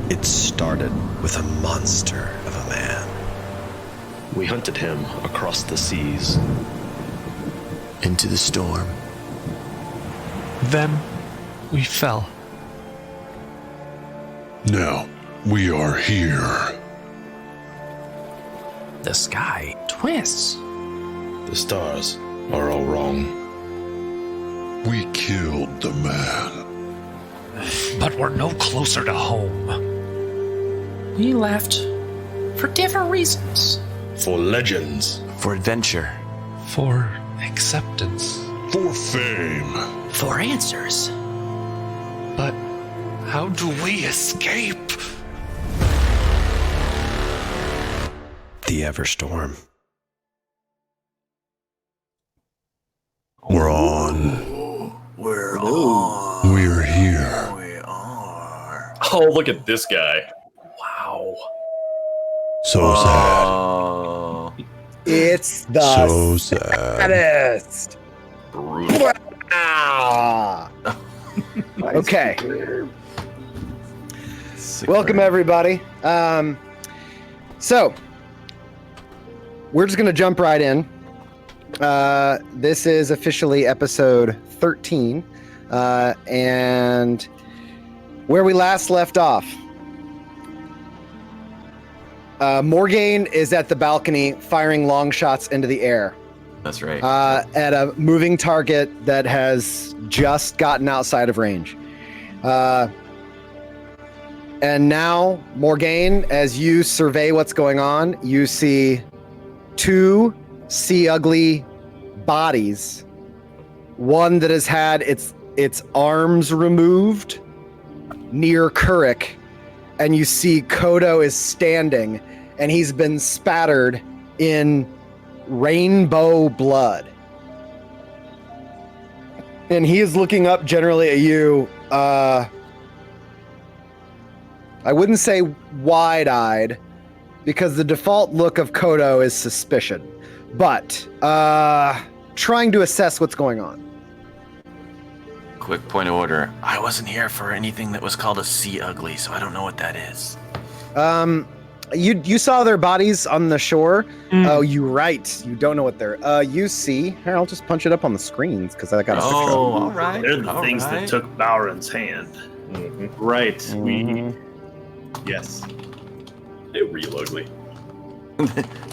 It started with a monster of a man. We hunted him across the seas. Into the storm. Then we fell. Now we are here. The sky twists. The stars are all wrong. We killed the man. But we're no closer to home. We left for different reasons. For legends. For adventure. For acceptance. For fame. For answers. But how do we escape? The Everstorm. We're on. We're on. We're here. We are. Oh, look at this guy. Wow. So sad. Oh. It's the So sad. saddest. Brutal. Ah. Okay. Sick Welcome burn. everybody. So we're just gonna jump right in. This is officially episode 13, and where we last left off. Morgaine is at the balcony firing long shots into the air That's right. at a moving target that has just gotten outside of range. And now, Morgaine, as you survey what's going on, you see two sea ugly bodies. One that has had its arms removed near Kurik, and you see Kodo is standing, and he's been spattered in rainbow blood. And he is looking up generally at you, I wouldn't say wide-eyed, because the default look of Kodo is suspicion, but trying to assess what's going on. Quick point of order. I wasn't here for anything that was called a sea ugly, so I don't know what that is. You saw their bodies on the shore. Oh, you're right. You don't know what they're. You see. Here, I'll just punch it up on the screens because I got a picture. Oh, all right. They're the all things right. that took Bowron's hand. Right. Yes. They're real ugly.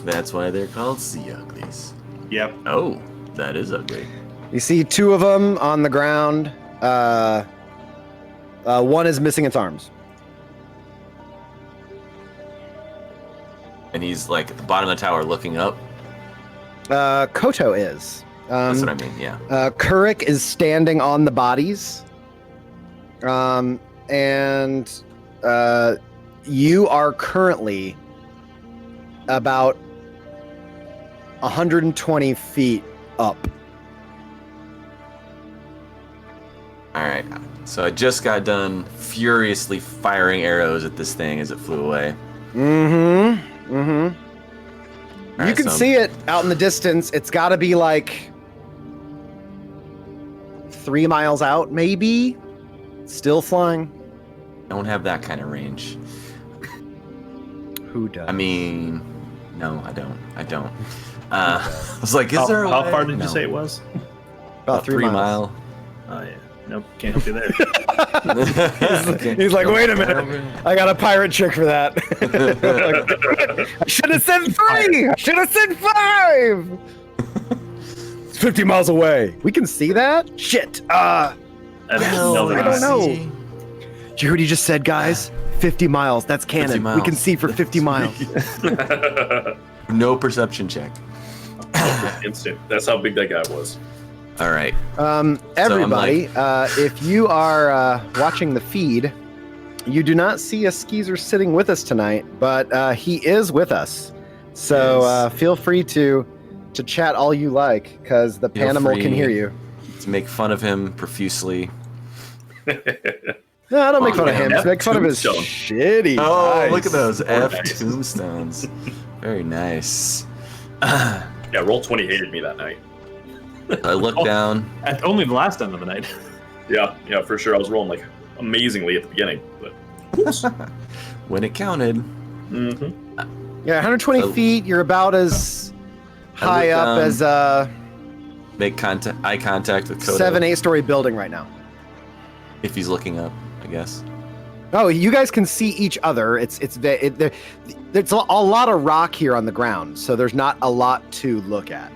That's why they're called sea uglies. Yep. Oh, that is ugly. You see two of them on the ground. One is missing its arms. And he's like at the bottom of the tower looking up. Koto is. That's what I mean, yeah. Kurik is standing on the bodies. And you are currently about 120 feet up. All right. So I just got done furiously firing arrows at this thing as it flew away. You right, can so- see it out in the distance. It's got to be like 3 miles out, maybe. Still flying. I don't have that kind of range. Who does? I mean, no, I don't. I was like, is there a How way? far did No. you say it was? About 3 miles. mile. Oh, yeah. Nope, can't help you there. He's like, wait a minute. I got a pirate trick for that. I should have said 3. I should have said 5. It's 50 miles away. We can see that? Shit. I I don't know. see. Did you hear what he just said, guys? 50 miles. That's canon. 50 miles. We can see for 50 miles. No perception check. Instant. That's how big that guy was. All right. Everybody, if you are watching the feed, you do not see a skeezer sitting with us tonight, but he is with us. So Yes. feel free to chat all you like, because the Feel Panimal can free. hear you. To make fun of him profusely. No, don't make fun of him. man. Just make fun of his Tombstone. shitty Oh, eyes. look at those F nice. tombstones. Very nice. Yeah, Roll20 hated me that night. I look down. Only the last end of the night. Yeah, for sure. I was rolling like amazingly at the beginning, but When it counted. Mm-hmm. Yeah, 120 So- feet. You're about as high look, up as a Make eye contact with Kodo 7-8 story building right now. if he's looking up, I guess. Oh, you guys can see each other. It's a lot of rock here on the ground, so there's not a lot to look at.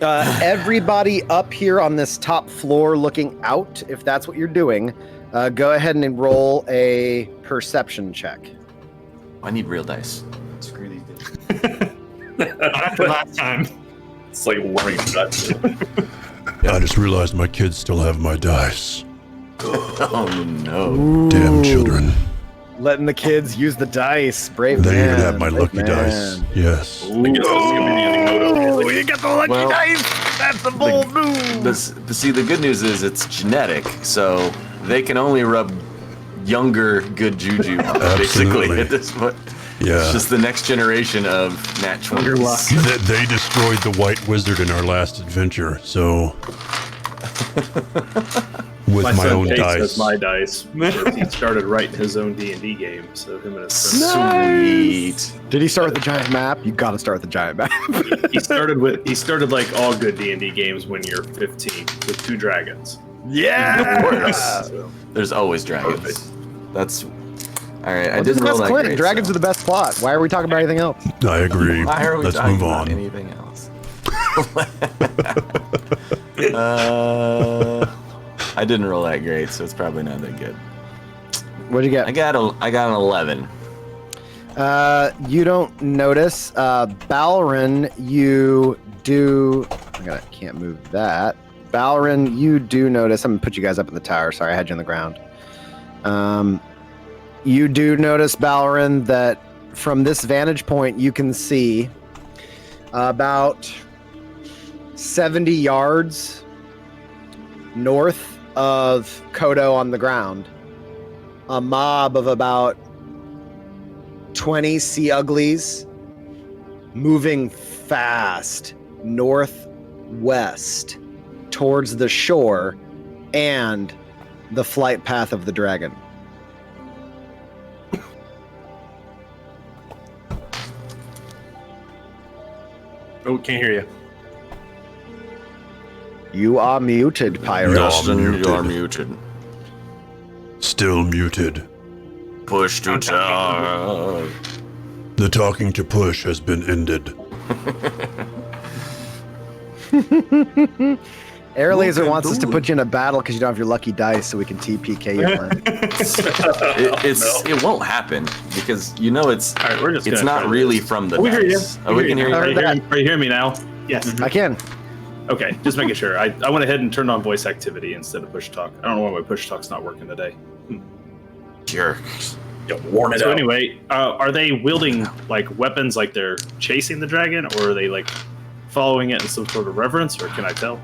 Everybody up here on this top floor looking out, if that's what you're doing, go ahead and roll a perception check. I need real dice. Screw these days. Not after last time. It's like learning nuts. I just realized my kids still have my dice. Oh no. Damn children. Letting the kids use the dice. Brave They man. even have my brave lucky man. dice. Yes. I guess that's gonna be the Kodo. You got the lucky Well, dice. That's the bold move. But see, the good news is it's genetic, so they can only rub younger good juju, basically, Absolutely. at this point. Yeah. It's just the next generation of Nat 20s. They destroyed the White Wizard in our last adventure, so with my son own Chase dice. has my dice. because he started writing his own D&D game, so him and his friends. Sweet. Did he start with the giant map? You got to start with the giant map. He started like all good D&D games when you're 15 with 2 dragons. Yeah. Of course. There's always dragons. That's all right. I Well, this is didn't the roll best that Clint. great, Dragons so- are the best plot. Why are we talking about anything else? I agree. Why are we Let's talking move about on. anything else? I didn't roll that great, so it's probably not that good. What'd you get? I got an 11. You don't notice. Balrin, you do. Can't move that. Balrin, you do notice. I'm gonna put you guys up in the tower. Sorry, I had you on the ground. You do notice, Balrin, that from this vantage point, you can see about 70 yards north of Kodo on the ground, a mob of about 20 sea uglies moving fast northwest towards the shore and the flight path of the dragon. Oh, can't hear you. You are muted, pirate. Dustin, You are muted. muted. Still muted. Push to talk. The talking to push has been ended. Air Laser wants us to put you in a battle because you don't have your lucky dice, so we can TPK you. Glenn. It won't happen because you know it's All right, we're just. it's gonna not try really this. from the Oh, we hear you. dice. Oh, we can hear you. Heard Are that. you hearing me now? Yes. I can. Okay, just making sure. I went ahead and turned on voice activity instead of push talk. I don't know why my push talk's not working today. Jerks. Yeah, worn it So out. anyway, are they wielding like weapons like they're chasing the dragon, or are they like following it in some sort of reverence, or can I tell?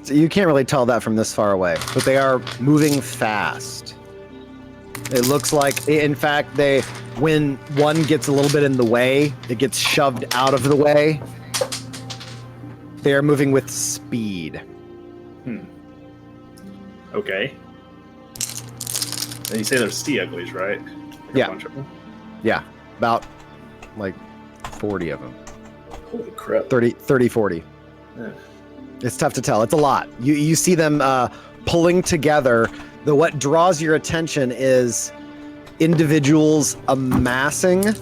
You can't really tell that from this far away, but they are moving fast. It looks like, in fact, when one gets a little bit in the way, it gets shoved out of the way. They are moving with speed. Okay. And you say there's sea uglies, right? Like Yeah. A bunch of them? Yeah, about like 40 of them. Holy crap. 30, 40. Yeah. It's tough to tell. It's a lot. You see them pulling together. What draws your attention is individuals amassing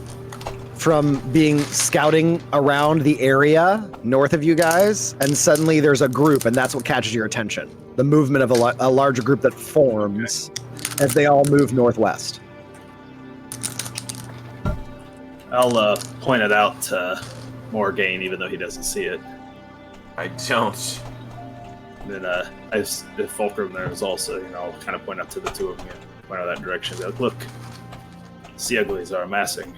from being scouting around the area north of you guys, and suddenly there's a group, and that's what catches your attention. The movement of a larger group that forms as they all move northwest. I'll point it out to Morgaine, even though he doesn't see it. I don't. And then if Fulcrum there is also, I'll kind of point out to the two of them and point out that direction. Be like, look, sea uglies are amassing.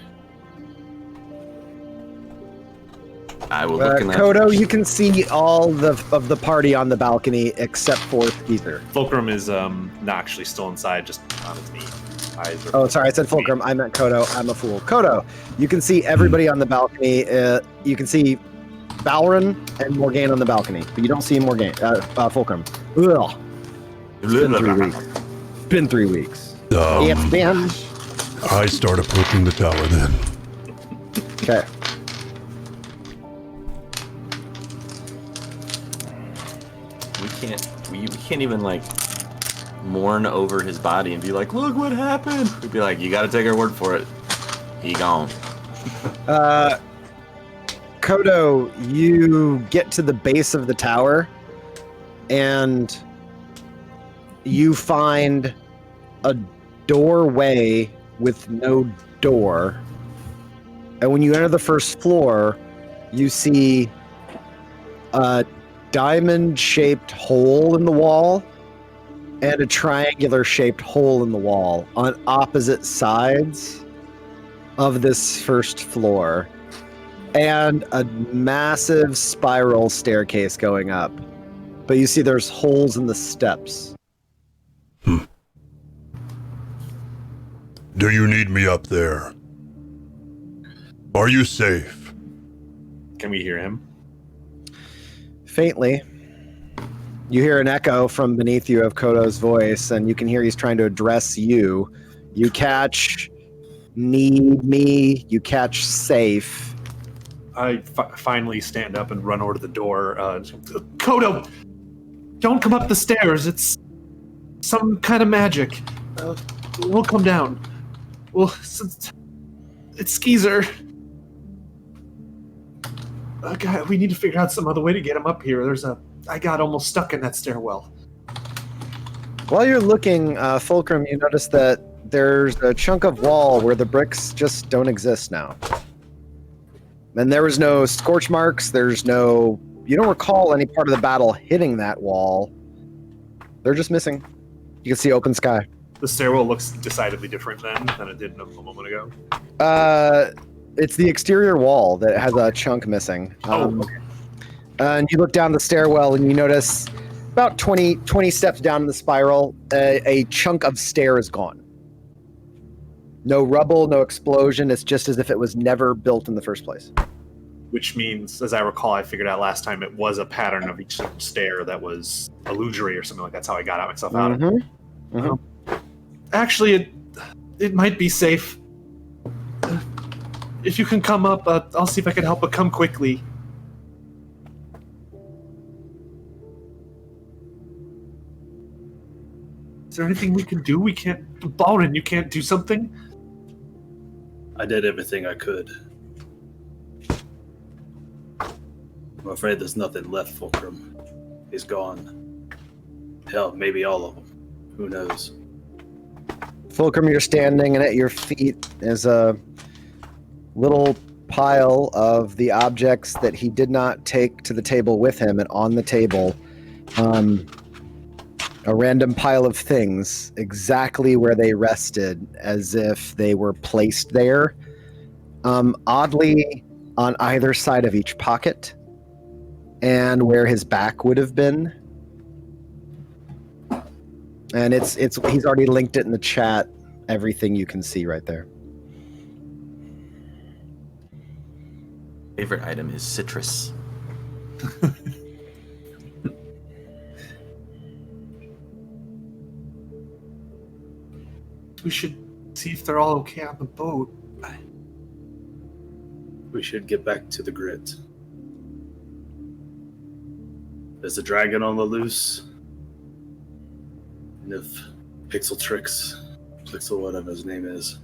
I will look in that Kodo, direction. you can see all of the party on the balcony except for Skeezer. Fulcrum is not actually still inside, just on his knee. Eyes are Oh, sorry, I said Fulcrum. I meant Kodo. I'm a fool. Kodo, you can see everybody on the balcony. You can see Balrin and Morgaine on the balcony, but you don't see Fulcrum. Ugh. Been 3 weeks. It's been. I start approaching the tower then. Okay. We can't even like mourn over his body and be like, look what happened. We'd be like, you gotta take our word for it. He gone. Kodo, you get to the base of the tower and you find a doorway with no door. And when you enter the first floor, you see a diamond-shaped hole in the wall and a triangular-shaped hole in the wall on opposite sides of this first floor, and a massive spiral staircase going up. But you see there's holes in the steps. Do you need me up there? Are you safe? Can we hear him? Faintly, you hear an echo from beneath you of Kodo's voice, and you can hear he's trying to address you. You catch need me, you catch safe. I finally stand up and run over to the door. Kodo, don't come up the stairs. It's some kind of magic. We'll come down. It's Skeezer. God, we need to figure out some other way to get him up here. I got almost stuck in that stairwell. While you're looking, Fulcrum, you notice that there's a chunk of wall where the bricks just don't exist now. And there was no scorch marks, you don't recall any part of the battle hitting that wall. They're just missing. You can see open sky. The stairwell looks decidedly different than it did a moment ago. It's the exterior wall that has a chunk missing. Okay. And you look down the stairwell and you notice about 20 steps down in the spiral, a chunk of stair is gone. No rubble, no explosion. It's just as if it was never built in the first place. Which means, as I recall, I figured out last time it was a pattern of each stair that was illusory or something like that. That's how I got myself out of it. Actually, it might be safe. If you can come up, I'll see if I can help, but come quickly. Is there anything we can do? We can't... Balrin, you can't do something? I did everything I could. I'm afraid there's nothing left, Fulcrum. He's gone. Hell, maybe all of them. Who knows? Fulcrum, you're standing, and at your feet is a little pile of the objects that he did not take to the table with him, and on the table, a random pile of things exactly where they rested, as if they were placed there, oddly on either side of each pocket, and where his back would have been. And he's already linked it in the chat, everything you can see right there. Favorite item is citrus. We should see if they're all okay on the boat. We should get back to the grit. There's a dragon on the loose. And if Pixel, whatever his name is.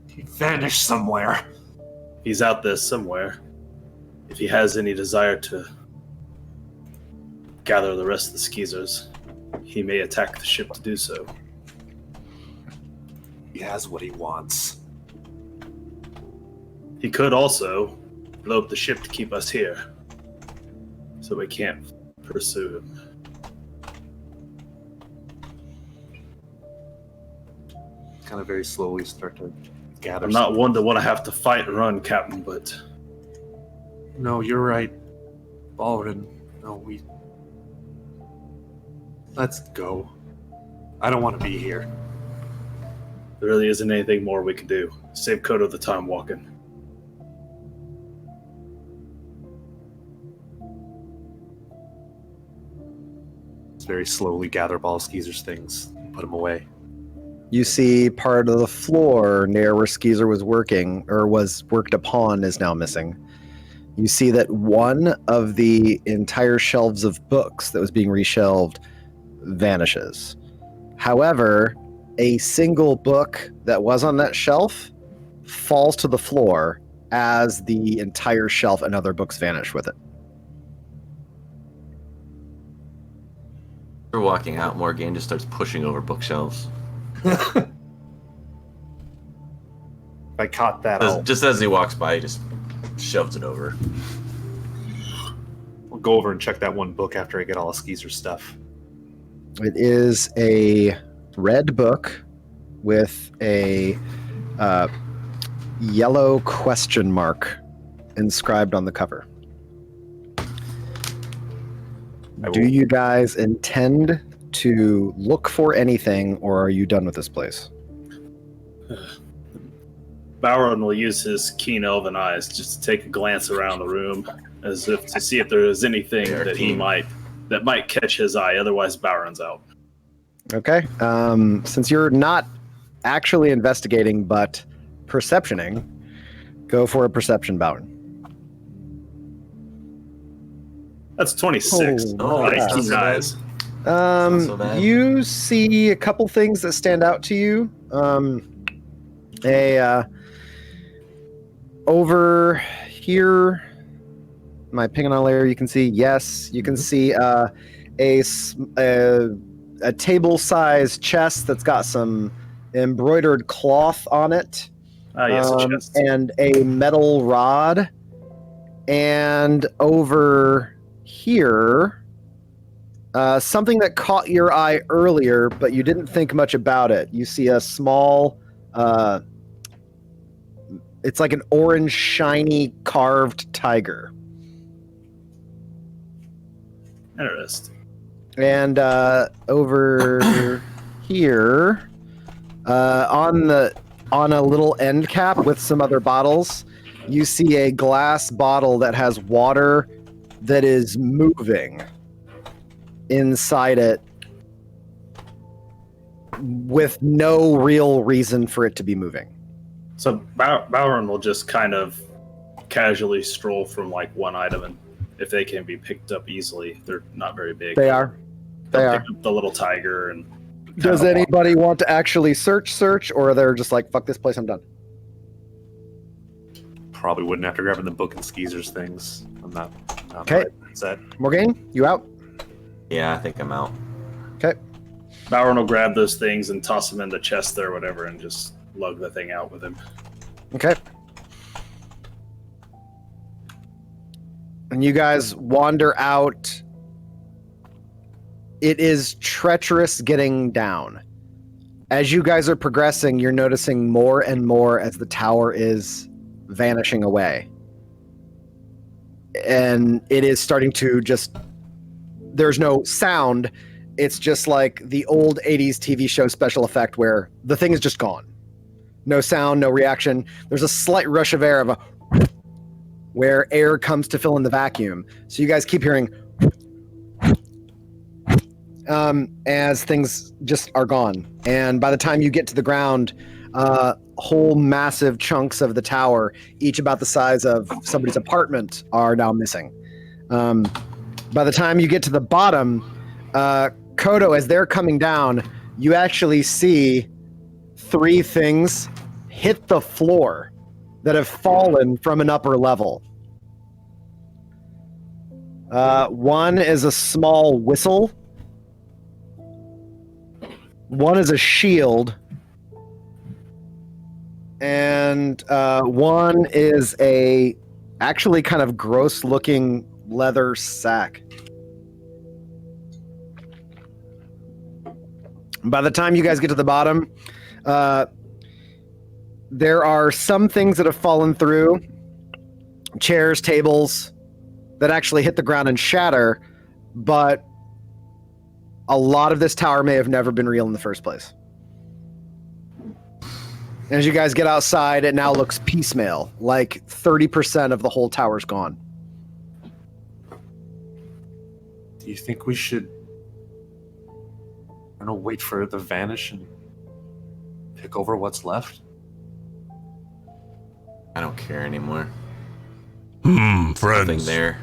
He vanished somewhere. He's out there somewhere. If he has any desire to gather the rest of the Skeezers, he may attack the ship to do so. He has what he wants. He could also blow up the ship to keep us here, so we can't pursue him. Kind of very slowly start to gather. I'm not one to want to have to fight and run, Captain, but... No, you're right. Balrin. No, Let's go. I don't want to be here. There really isn't anything more we can do. Save Kodo the time walking. very slowly gather up all Skeezer's things and put them away. You see part of the floor near where Skeezer was working, or was worked upon, is now missing. You see that one of the entire shelves of books that was being reshelved vanishes. However, a single book that was on that shelf falls to the floor as the entire shelf and other books vanish with it. We're walking out, Morgan just starts pushing over bookshelves. I caught that. Just as he walks by, he just shoves it over. I'll go over and check that one book after I get all of Skeezer's stuff. It is a red book with a yellow question mark inscribed on the cover. Do you guys intend to look for anything, or are you done with this place? Bowron will use his keen elven eyes just to take a glance around the room, as if to see if there is anything that might catch his eye. Otherwise, Bowron's out. Okay. Since you're not actually investigating, but perceptioning, go for a perception, Bowron. That's 26. That's Keen not eyes. Not so bad. You see a couple things that stand out to you. Over here, am I picking on a layer? You can see, yes, you can see a table-sized chest that's got some embroidered cloth on it. Yes, a chest. And a metal rod. And over here, something that caught your eye earlier, but you didn't think much about it. You see a small, it's like an orange, shiny, carved tiger. Interesting. And over here, on a little end cap with some other bottles, you see a glass bottle that has water that is moving inside it with no real reason for it to be moving. So Bowron will just kind of casually stroll from like one item, and if they can be picked up easily, they're not very big. They are. They'll pick up the little tiger and. Does anybody want to actually search, or they're just like, fuck this place, I'm done? Probably wouldn't after grabbing the book and Skeezer's things. I'm not Okay. set. Morgan, you out? Yeah, I think I'm out. Okay. Bowron will grab those things and toss them in the chest there or whatever and just lug the thing out with him. Okay. And you guys wander out. It is treacherous getting down. As you guys are progressing, you're noticing more and more as the tower is vanishing away. And it is starting to just... There's no sound. It's just like the old 80s TV show special effect where the thing is just gone. No sound, no reaction. There's a slight rush of air where air comes to fill in the vacuum. So you guys keep hearing as things just are gone. And by the time you get to the ground, whole massive chunks of the tower, each about the size of somebody's apartment, are now missing. By the time you get to the bottom, Kodo, as they're coming down, you actually see 3 things hit the floor that have fallen from an upper level. One is a small whistle. One is a shield. And one is a actually kind of gross looking leather sack. By the time you guys get to the bottom, there are some things that have fallen through, chairs, tables, that actually hit the ground and shatter, but a lot of this tower may have never been real in the first place. As you guys get outside, it now looks piecemeal, like 30% of the whole tower's gone. Do you think we should I don't know, wait for it to vanish and pick over what's left. I don't care anymore. Friends. Nothing there.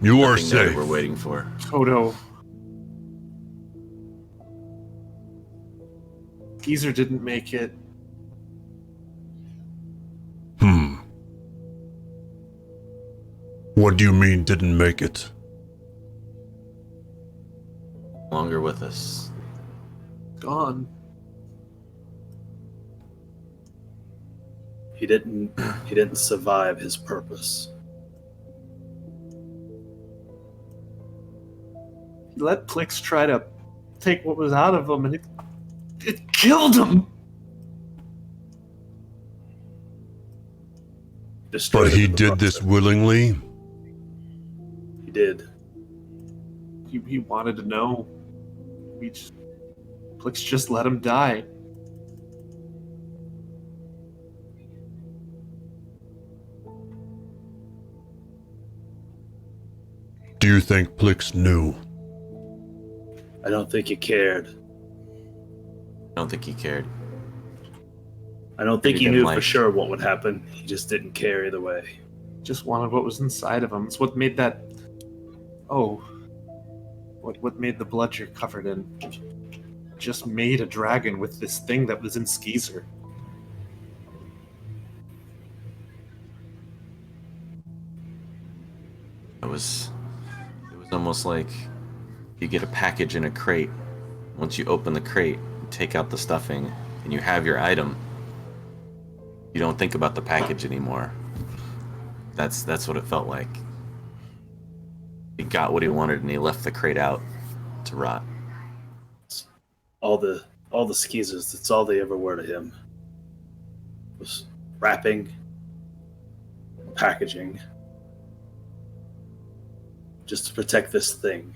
You are Nothing there safe. that we're waiting for. Toto. Geezer didn't make it. What do you mean didn't make it? Longer with us. Gone. He didn't survive his purpose. He let Plix try to take what was out of him, and it killed him. Destroyed But him he in the did this process. willingly? He did. He wanted to know. Plix just let him die. Do you think Plix knew? I don't think he cared. I don't think he cared. I don't think He he didn't knew like- for sure what would happen. He just didn't care either way. Just wanted what was inside of him. It's what made that. Oh. What made the blood you're covered in? Just made a dragon with this thing that was in Skeezer. It was almost like you get a package in a crate. Once you open the crate, you take out the stuffing, and you have your item. You don't think about the package anymore. That's what it felt like. He got what he wanted, and he left the crate out to rot. All the skeezers, that's all they ever were to him. Was wrapping, packaging, just to protect this thing.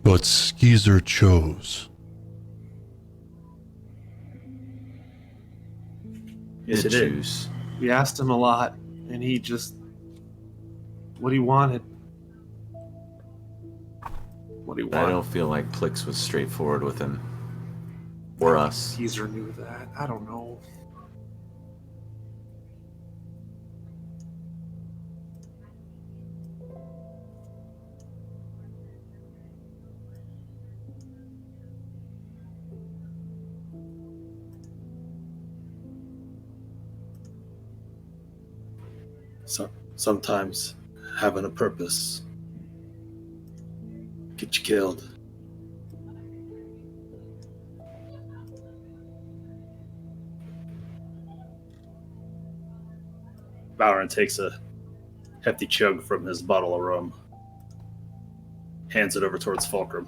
But Skeezer chose. Yes, Did it did. choose. We asked him a lot, and he just. What he wanted. What he But I wanted. don't feel like Plix was straightforward with him. Or us. Skeezer knew that. I don't know. Sometimes having a purpose get you killed. Bowron takes a hefty chug from his bottle of rum, hands it over towards Fulcrum.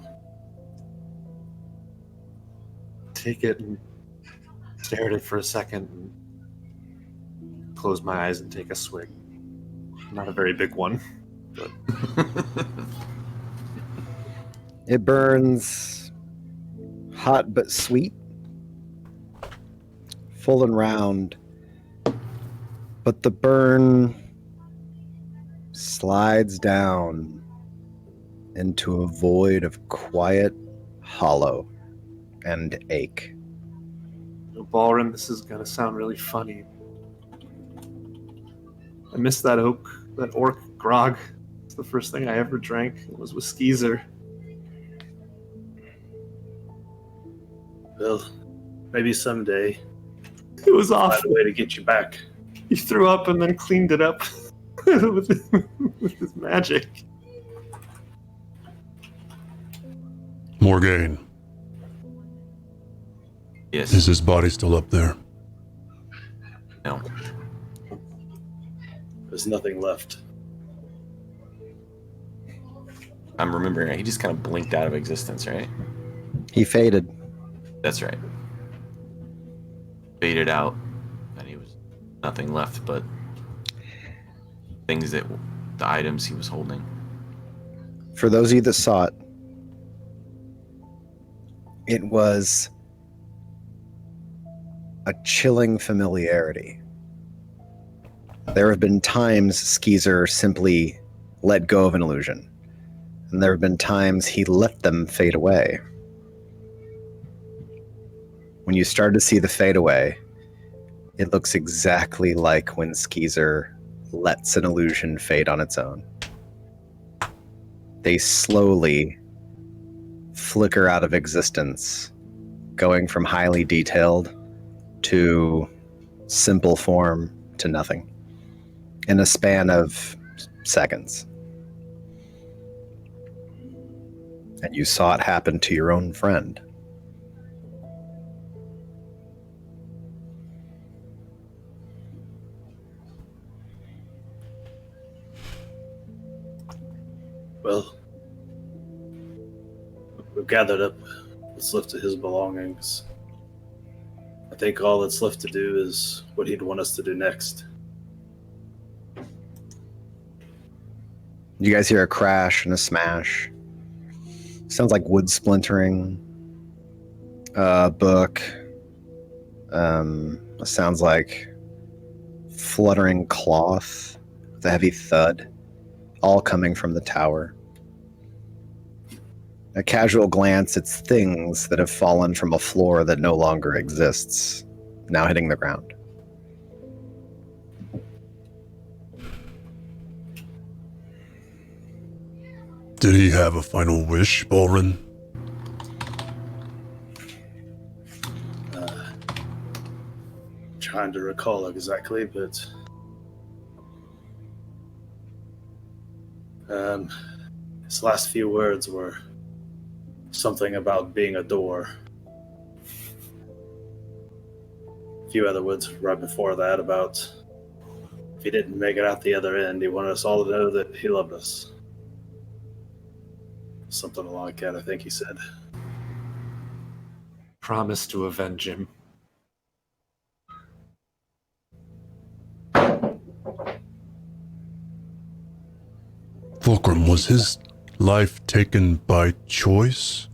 Take it and stare at it for a second and close my eyes and take a swig. Not a very big one, but It burns hot but sweet, full and round. But the burn slides down into a void of quiet hollow and ache. Ballroom, this is gonna sound really funny. I miss that orc grog. It's the first thing I ever drank. It was with Skeezer. Well, maybe someday It was I'll awful. find a way to get you back. He threw up and then cleaned it up with his magic. Morgaine, Yes. is his body still up there? No. There's nothing left. I'm remembering. He just kind of blinked out of existence, right? He faded. That's right. Faded out, and he was nothing left but things the items he was holding. For those of you that saw it, it was a chilling familiarity. There have been times Skeezer simply let go of an illusion, and there have been times he let them fade away. When you start to see the fade away, it looks exactly like when Skeezer lets an illusion fade on its own. They slowly flicker out of existence, going from highly detailed to simple form to nothing in a span of seconds. And you saw it happen to your own friend. Well, we've gathered up what's left of his belongings. I think all that's left to do is what he'd want us to do next. You guys hear a crash and a smash. Sounds like wood splintering. Book. Sounds like fluttering cloth with a heavy thud, all coming from the tower. A casual glance, it's things that have fallen from a floor that no longer exists, now hitting the ground. Did he have a final wish, Balrin? Trying to recall exactly, but his last few words were something about being a door. A few other words right before that about if he didn't make it out the other end, he wanted us all to know that he loved us. Something like that, I think he said. Promise to avenge him. Fulcrum, was his life taken by choice?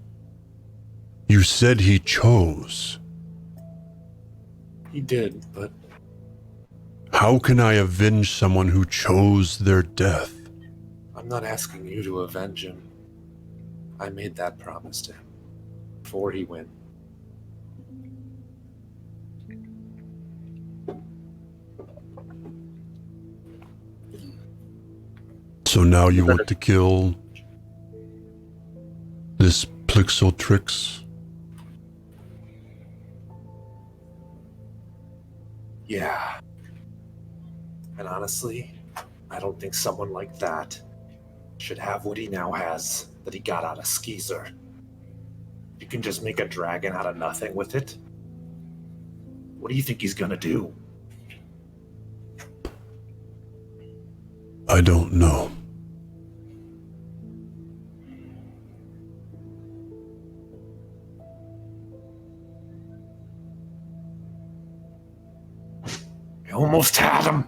You said he chose. He did, but How can I avenge someone who chose their death? I'm not asking you to avenge him. I made that promise to him before he went. So now you want to kill this Plixotrix? Yeah. And honestly, I don't think someone like that should have what he now has that he got out of Skeezer. You can just make a dragon out of nothing with it. What do you think he's gonna do? I don't know. I almost had him.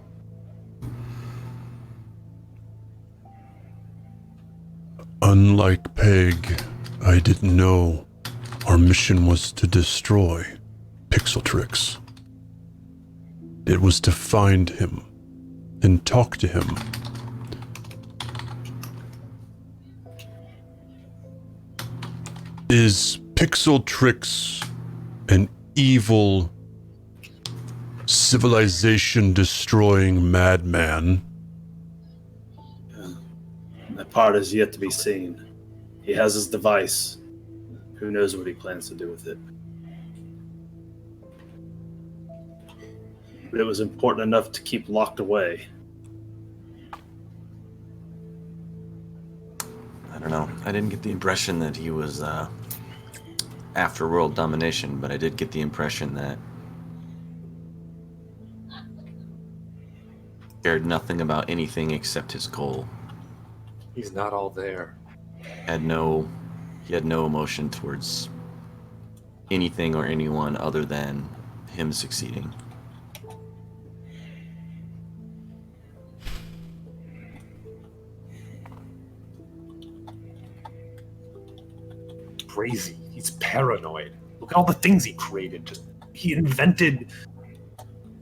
Unlike Peg, I didn't know our mission was to destroy Pixeltrix. It was to find him and talk to him. Is Pixeltrix an evil, civilization-destroying madman? That part is yet to be seen. He has his device. Who knows what he plans to do with it? But it was important enough to keep locked away. I don't know. I didn't get the impression that he was after world domination, but I did get the impression that he cared nothing about anything except his goal. He's not all there. He had no emotion towards anything or anyone other than him succeeding. Crazy. He's paranoid. Look at all the things he created. Just he invented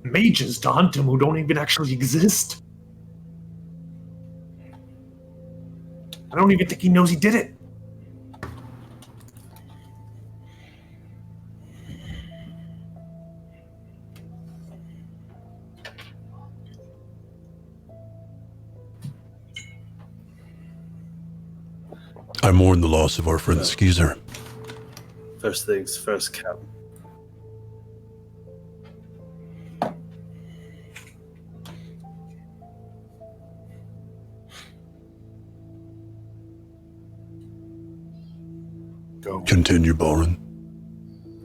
mages to hunt him who don't even actually exist. I don't even think he knows he did it. I mourn the loss of our friend Skeezer. First things first, Captain. Go. Continue, Baron.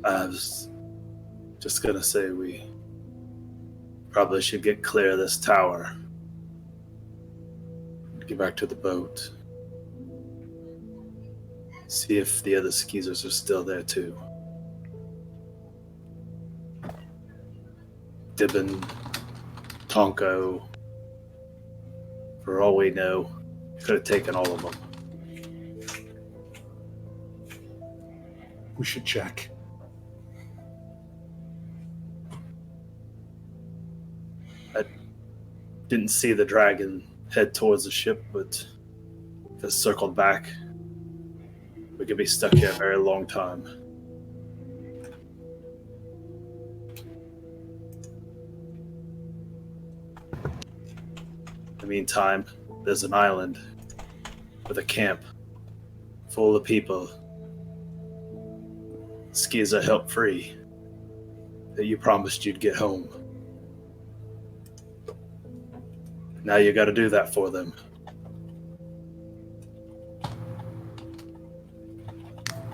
I was just gonna say we probably should get clear of this tower. Get back to the boat. See if the other skeezers are still there too. Dibben, Tonko. For all we know, could have taken all of them. We should check. I didn't see the dragon head towards the ship, but if it circled back, we could be stuck here a very long time. In the meantime, there's an island with a camp full of people. Skeezer help free that you promised you'd get home. Now you gotta do that for them.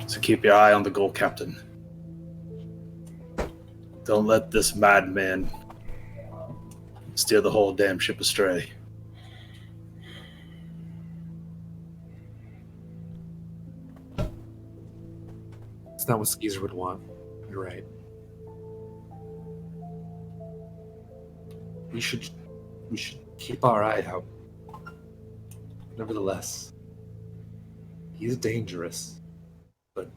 So keep your eye on the goal, Captain. Don't let this madman steer the whole damn ship astray. It's not what Skeezer would want. You're right. We should keep our eye out. Nevertheless, he's dangerous. But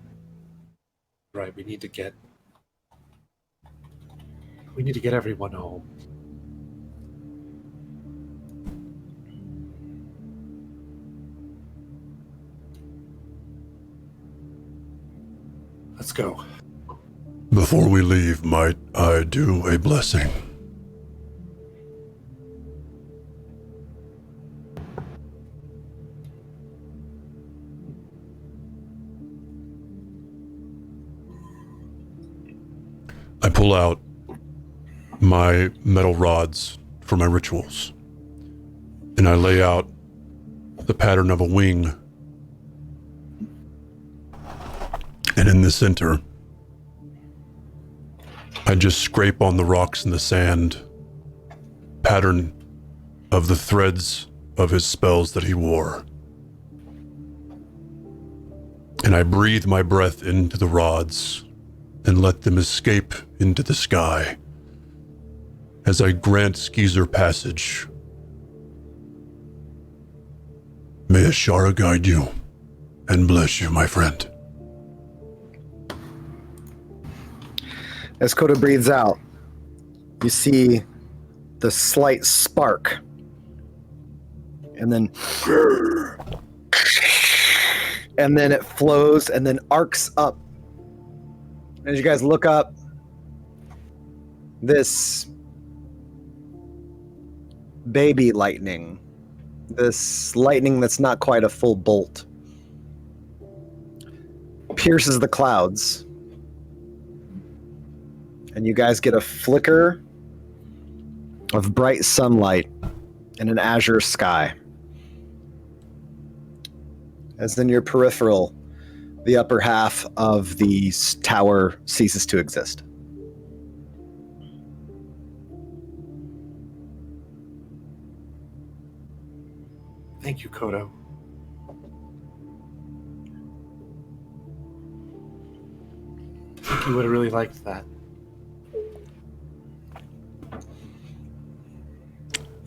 right, we need to get everyone home. Let's go. Before we leave, might I do a blessing? I pull out my metal rods for my rituals, and I lay out the pattern of a wing. And in the center, I just scrape on the rocks and the sand, pattern of the threads of his spells that he wore. And I breathe my breath into the rods and let them escape into the sky as I grant Skeezer passage. May Ashara guide you and bless you, my friend. As Coda breathes out, you see the slight spark. And then it flows and then arcs up. As you guys look up, this baby lightning, this lightning that's not quite a full bolt, pierces the clouds. And you guys get a flicker of bright sunlight in an azure sky. As in your peripheral, the upper half of the tower ceases to exist. Thank you, Kodo. I think you would have really liked that.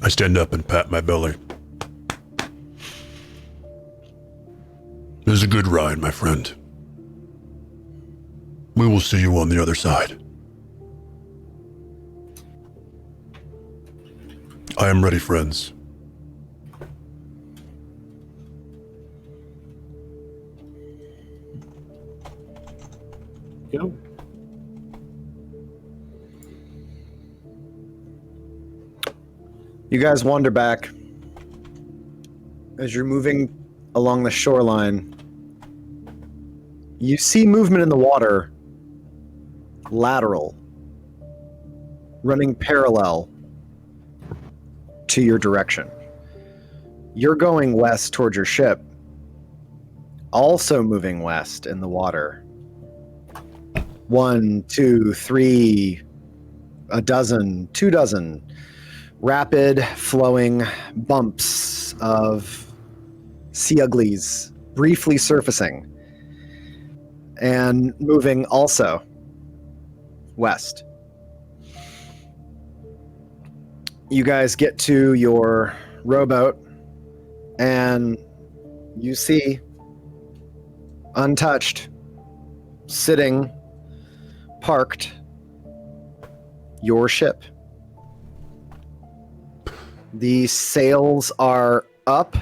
I stand up and pat my belly. It was a good ride, my friend. We will see you on the other side. I am ready, friends. Go. You guys wander back. As you're moving along the shoreline, you see movement in the water, lateral, running parallel to your direction. You're going west towards your ship, also moving west in the water. 1, 2, 3, a dozen, 2 dozen rapid flowing bumps of sea uglies briefly surfacing and moving also west. You guys get to your rowboat and you see, untouched, sitting, parked, your ship. The sails are up,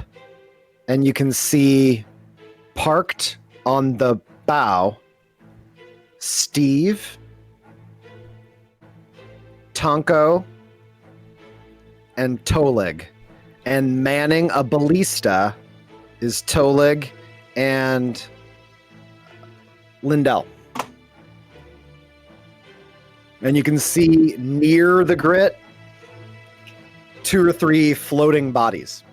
and you can see parked on the bow Steve, Tonko, and Tolig. And manning a ballista is Tolig and Lindell. And you can see near the grit 2 or 3 floating bodies.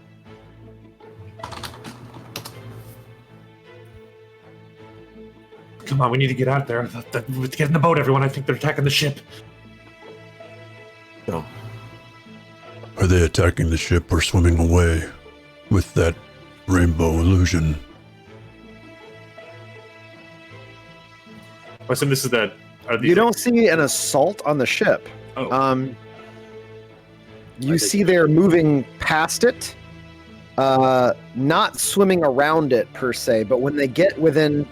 Come on, we need to get out there. Get in the boat, everyone. I think they're attacking the ship. So, Are they attacking the ship or swimming away with that rainbow illusion? I assume this is the. You don't see an assault on the ship. Oh. You see they're moving past it, not swimming around it per se, but when they get within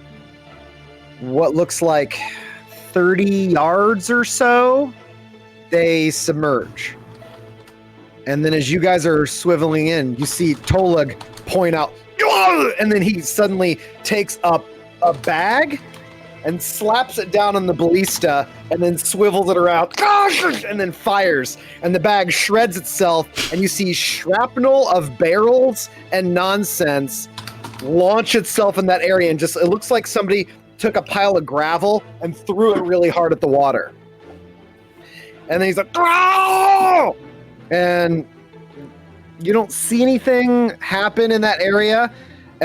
what looks like 30 yards or so, they submerge. And then as you guys are swiveling in, you see Tolig point out, and then he suddenly takes up a bag and slaps it down on the ballista and then swivels it around and then fires. And the bag shreds itself, and you see shrapnel of barrels and nonsense launch itself in that area. And just, it looks like somebody took a pile of gravel and threw it really hard at the water. And then he's like, "Oh!" And you don't see anything happen in that area,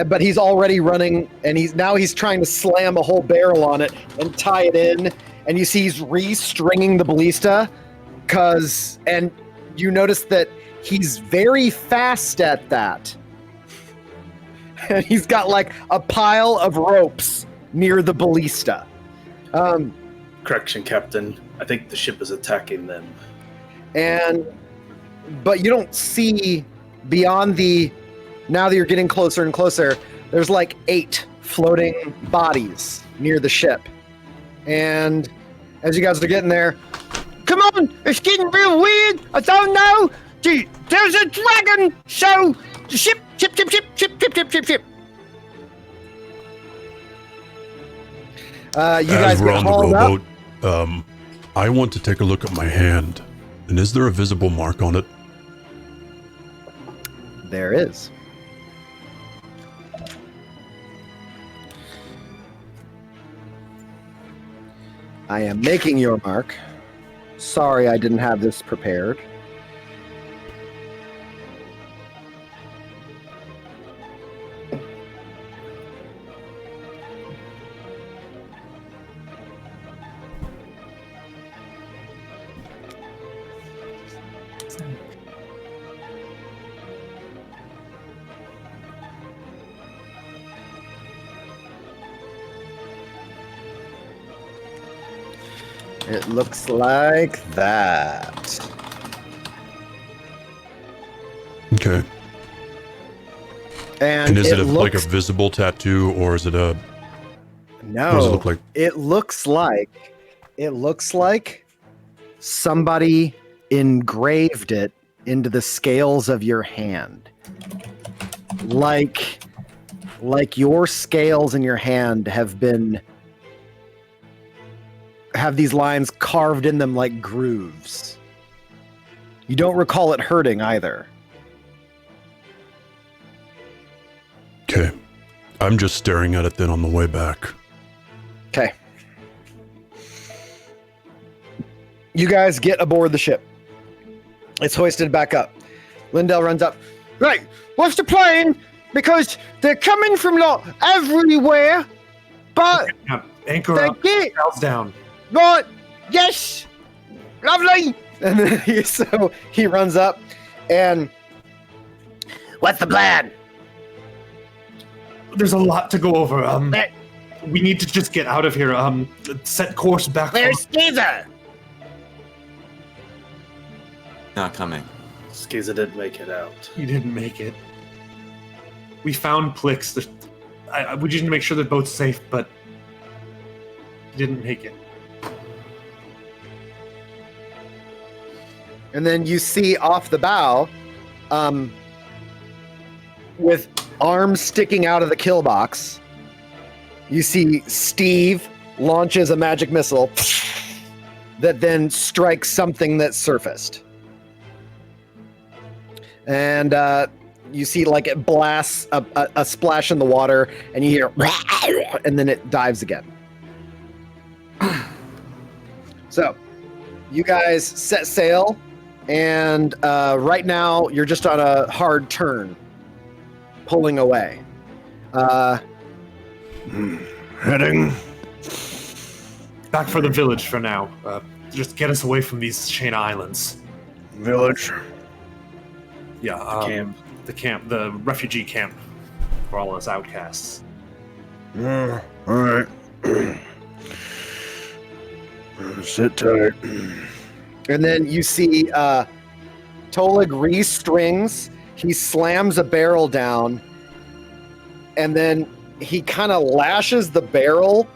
but he's already running, and he's trying to slam a whole barrel on it and tie it in. And you see he's re-stringing the ballista, and you notice that he's very fast at that. And he's got like a pile of ropes near the ballista. Correction, Captain. I think the ship is attacking them. But you don't see beyond now that you're getting closer and closer, there's like 8 floating bodies near the ship. And as you guys are getting there, come on, it's getting real weird. I don't know. There's a dragon. So ship. You guys we're get on the hauled up. rowboat, I want to take a look at my hand. And is there a visible mark on it? There is. I am making your mark. Sorry, I didn't have this prepared. It looks like that. Okay. And is it like a looks, visible tattoo, or is it a... no, what does it look like? It looks like somebody engraved it into the scales of your hand. Like your scales in your hand have these lines carved in them like grooves. You don't recall it hurting either. Okay. I'm just staring at it then on the way back. Okay. You guys get aboard the ship. It's hoisted back up. Lindell runs up. Right, what's the plan? Because they're coming from everywhere, but Anchor they up, get sails down. right. Yes, lovely. And then so he runs up, and what's the plan? There's a lot to go over. We need to just get out of here. Set course back. Where's Caesar? Not coming. Skiza didn't make it out. He didn't make it. We found Plix. We just need to make sure the boat's safe, but he didn't make it. And then you see off the bow, with arms sticking out of the kill box, you see Steve launches a magic missile that then strikes something that surfaced. And you see like it blasts a splash in the water, and you hear, and then it dives again. So you guys set sail, and right now you're just on a hard turn, pulling away. Heading. Back for the village for now. Just get us away from these chain of islands. Village. Yeah, the refugee camp for all us outcasts. All right. Sit tight. And then you see Tolig restrings. He slams a barrel down, and then he kind of lashes the barrel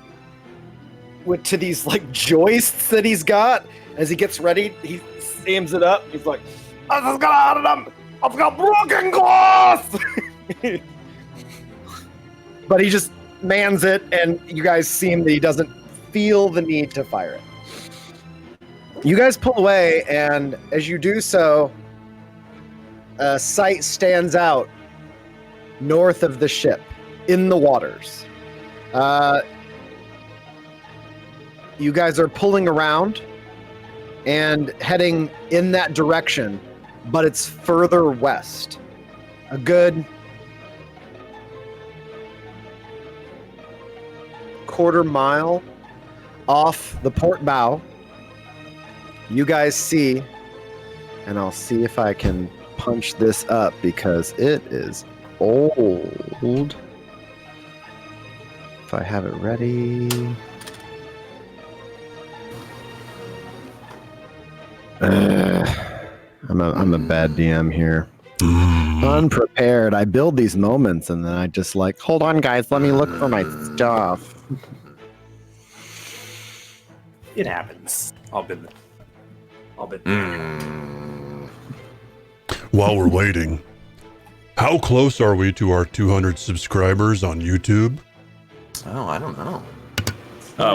to these like joists that he's got. As he gets ready, he aims it up. He's like, "I just got out of them. I've got broken glass." But he just mans it, and you guys see him that he doesn't feel the need to fire it. You guys pull away, and as you do so, a sight stands out north of the ship, in the waters. You guys are pulling around and heading in that direction, but it's further west. A good quarter mile off the port bow. You guys see, and I'll see if I can punch this up because it is old. If I have it ready. I'm a bad DM here. Unprepared. I build these moments and then I just like, hold on guys, let me look for my stuff. It happens. I'll be While we're waiting, how close are we to our 200 subscribers on YouTube? Oh, I don't know.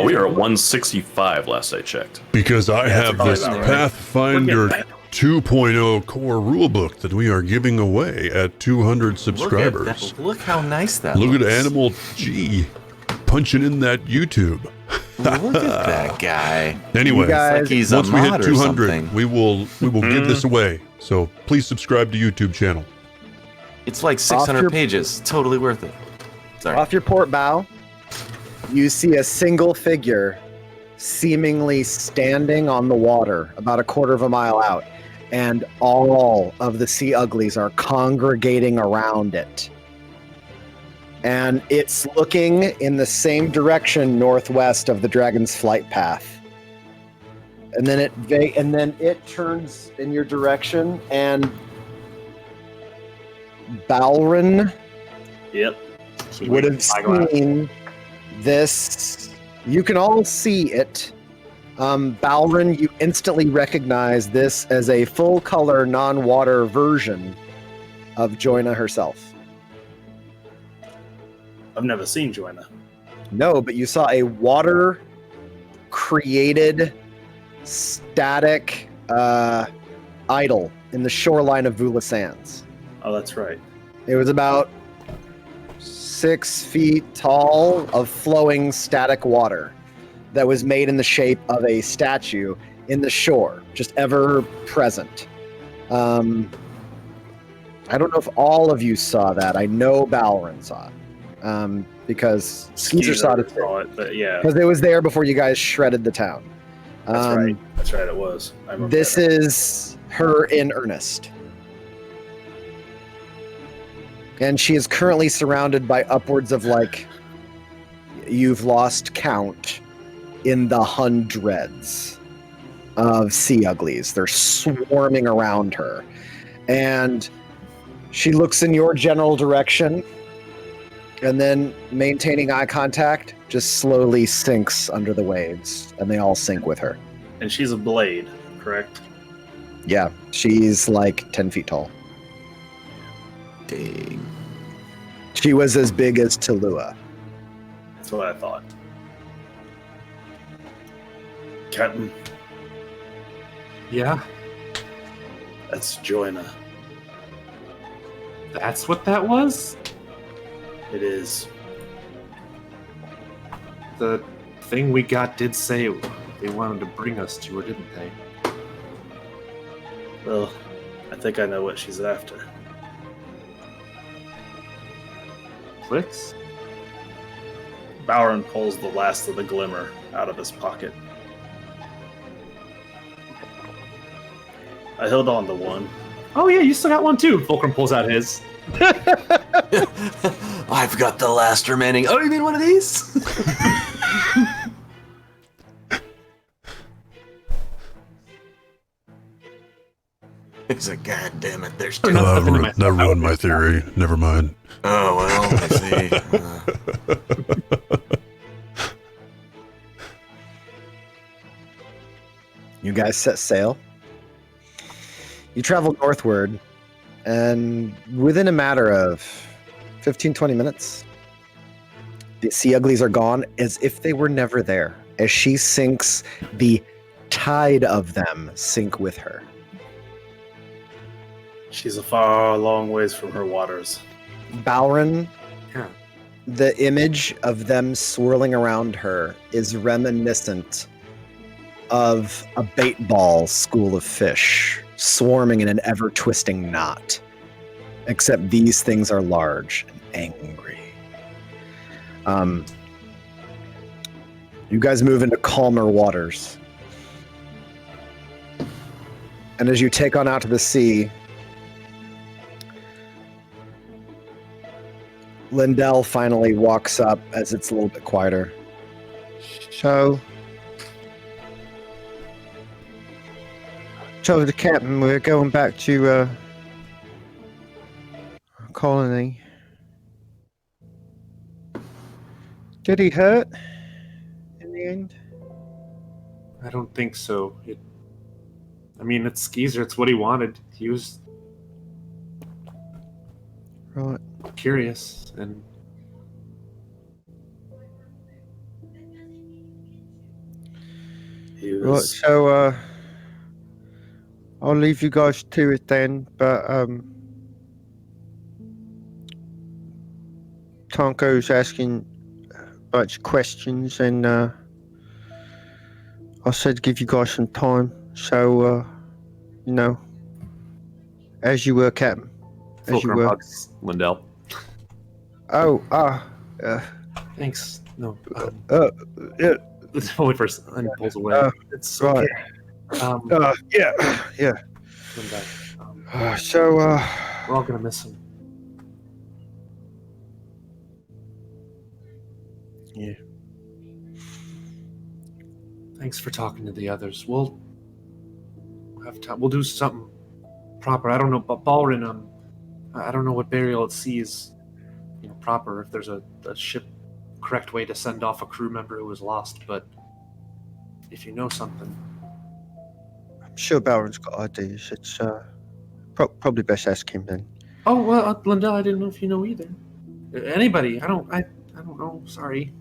We are at 165 last I checked. Because I have probably this about right. Pathfinder 2.0 core rulebook that we are giving away at 200 subscribers. Look how nice that Look looks. at Animal G punching in that YouTube. Look at that guy. Anyway, guys- Like he's once a we mod hit or 200, something. we will give this away. So please subscribe to YouTube channel. It's like 600 your- pages. Totally worth it. Sorry. Off your port bow, you see a single figure seemingly standing on the water about a quarter of a mile out, and all of the sea uglies are congregating around it. And it's looking in the same direction northwest of the dragon's flight path. And then it turns in your direction, and Balrin Yep. would have seen this. You can all see it Balrin, you instantly recognize this as a full-color, non-water version of Joina herself. I've never seen Joanna. No, but you saw a water-created static idol in the shoreline of Vula Sands. Oh, that's right. It was about 6 feet tall of flowing static water that was made in the shape of a statue in the shore, just ever present. I don't know if all of you saw that. I know Balrin saw it. Because Skeezer saw it, but yeah. because it was there before you guys shredded the town. That's right. That's right, it was. I remember This that. is her in earnest. And she is currently surrounded by upwards of, you've lost count, in the hundreds of sea uglies. They're swarming around her. And she looks in your general direction, and then, maintaining eye contact, just slowly sinks under the waves, and they all sink with her. And she's a blade, correct? Yeah, she's 10 feet tall. Dang. She was as big as Talua. That's what I thought. Captain, Yeah, that's Joanna. that's what that was? It is. The thing we got did say they wanted to bring us to her, didn't they? Well, I think I know what she's after. Clicks? Bowron pulls the last of the glimmer out of his pocket. I held on to one. Oh yeah, you still got one too. Fulcrum pulls out his. I've got the last remaining. Oh, you mean one of these? It's a goddamn it. There's two. That ruined my theory. Never mind. Oh well, I see. You guys set sail. You travel northward, and within a matter of 15-20 minutes, the sea uglies are gone as if they were never there. As she sinks, the tide of them sink with her. She's a far long ways from her waters. Balrin, Yeah. the image of them swirling around her is reminiscent of a bait ball school of fish swarming in an ever-twisting knot. Except these things are large and angry. You guys move into calmer waters. And as you take on out to the sea, Lindell finally walks up as it's a little bit quieter. So the captain, we're going back to colony. Did he hurt in the end? I don't think so. It's Skeezer. It's what he wanted. He was Right. curious, and He Right, was. so I'll leave you guys to it then, but Tonko's asking a bunch of questions, and I said give you guys some time, so as you were, Captain. As you Fulcrum were. hugs Lindell. Thanks. No. Yeah, Only first, and he pulls away. It's right. okay. Yeah. Lindell, So, we're all gonna miss him. Yeah. Thanks for talking to the others. We'll have time. We'll do something proper. I don't know, but Balrin, I don't know what burial at sea is, proper. If there's a ship correct way to send off a crew member who was lost, but if you know something. I'm sure Baron's got ideas. It's probably best ask him then. Oh well, Lindell, I didn't know if you know either. Anybody? I don't know. Sorry,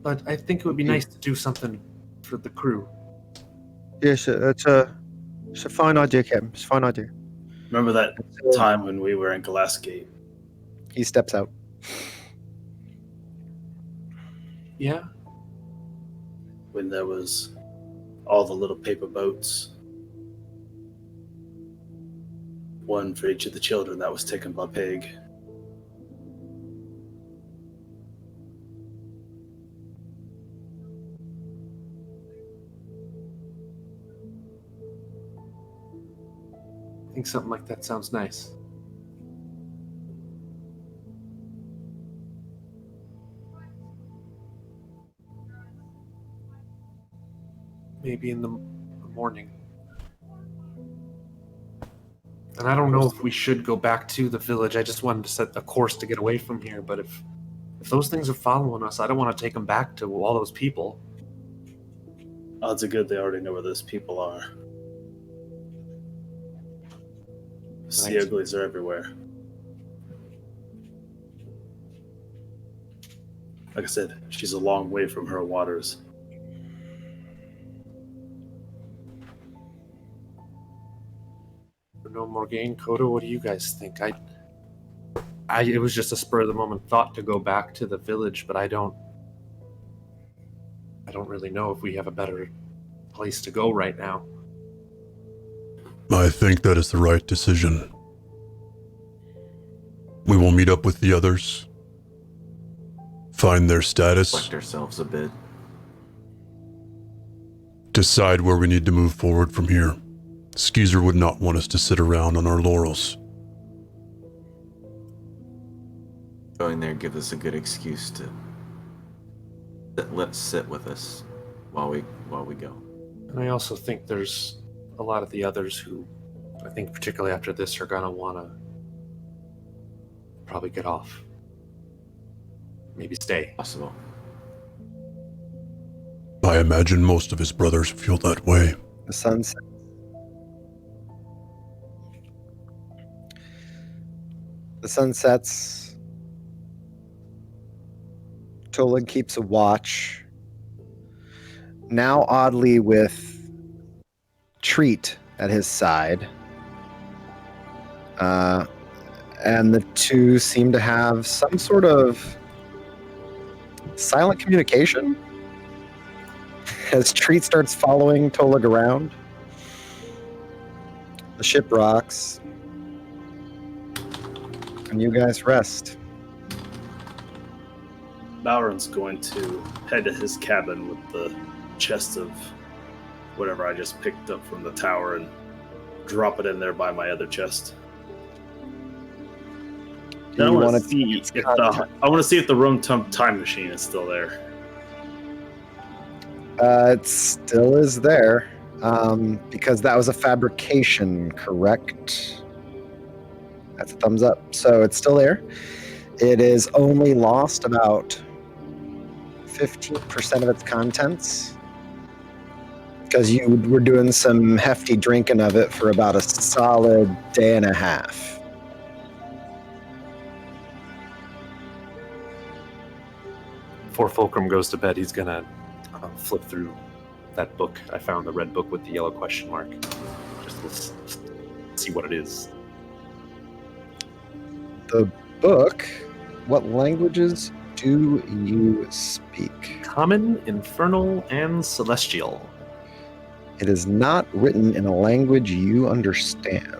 but I think it would be nice to do something for the crew. Yes, it's a fine idea, Captain. It's a fine idea. Remember that time when we were in Glassgate? He steps out. Yeah. When there was all the little paper boats. One for each of the children that was taken by Pig. I think something like that sounds nice. Maybe in the morning. And I don't know if we should go back to the village. I just wanted to set a course to get away from here. But if those things are following us, I don't want to take them back to all those people. Odds are good they already know where those people are. Sea uglies are everywhere. Like I said, she's a long way from her waters. No, Morgaine, Kodo, what do you guys think? It was just a spur of the moment thought to go back to the village, but I don't really know if we have a better place to go right now. I think that is the right decision. We will meet up with the others, find their status, Collect ourselves a bit. decide where we need to move forward from here. Skeezer would not want us to sit around on our laurels. Going there gives us a good excuse to let sit with us while we go. And I also think there's a lot of the others who, I think particularly after this, are gonna want to probably get off. Maybe stay. Possible. I imagine most of his brothers feel that way. The sun sets. The sun sets. Tolan keeps a watch. Now, oddly, with Treat at his side. And the two seem to have some sort of silent communication as Treat starts following Tolag around. The ship rocks. And you guys rest. Bowron's going to head to his cabin with the chest of whatever I just picked up from the tower and drop it in there by my other chest. I want to see if the room time machine is still there. It still is there, because that was a fabrication, correct? That's a thumbs up. So it's still there. It is only lost about 15% of its contents, because you were doing some hefty drinking of it for about a solid day and a half. Before Fulcrum goes to bed, he's gonna flip through that book. I found the red book with the yellow question mark. Just see what it is. The book, what languages do you speak? Common, Infernal, and Celestial. It is not written in a language you understand.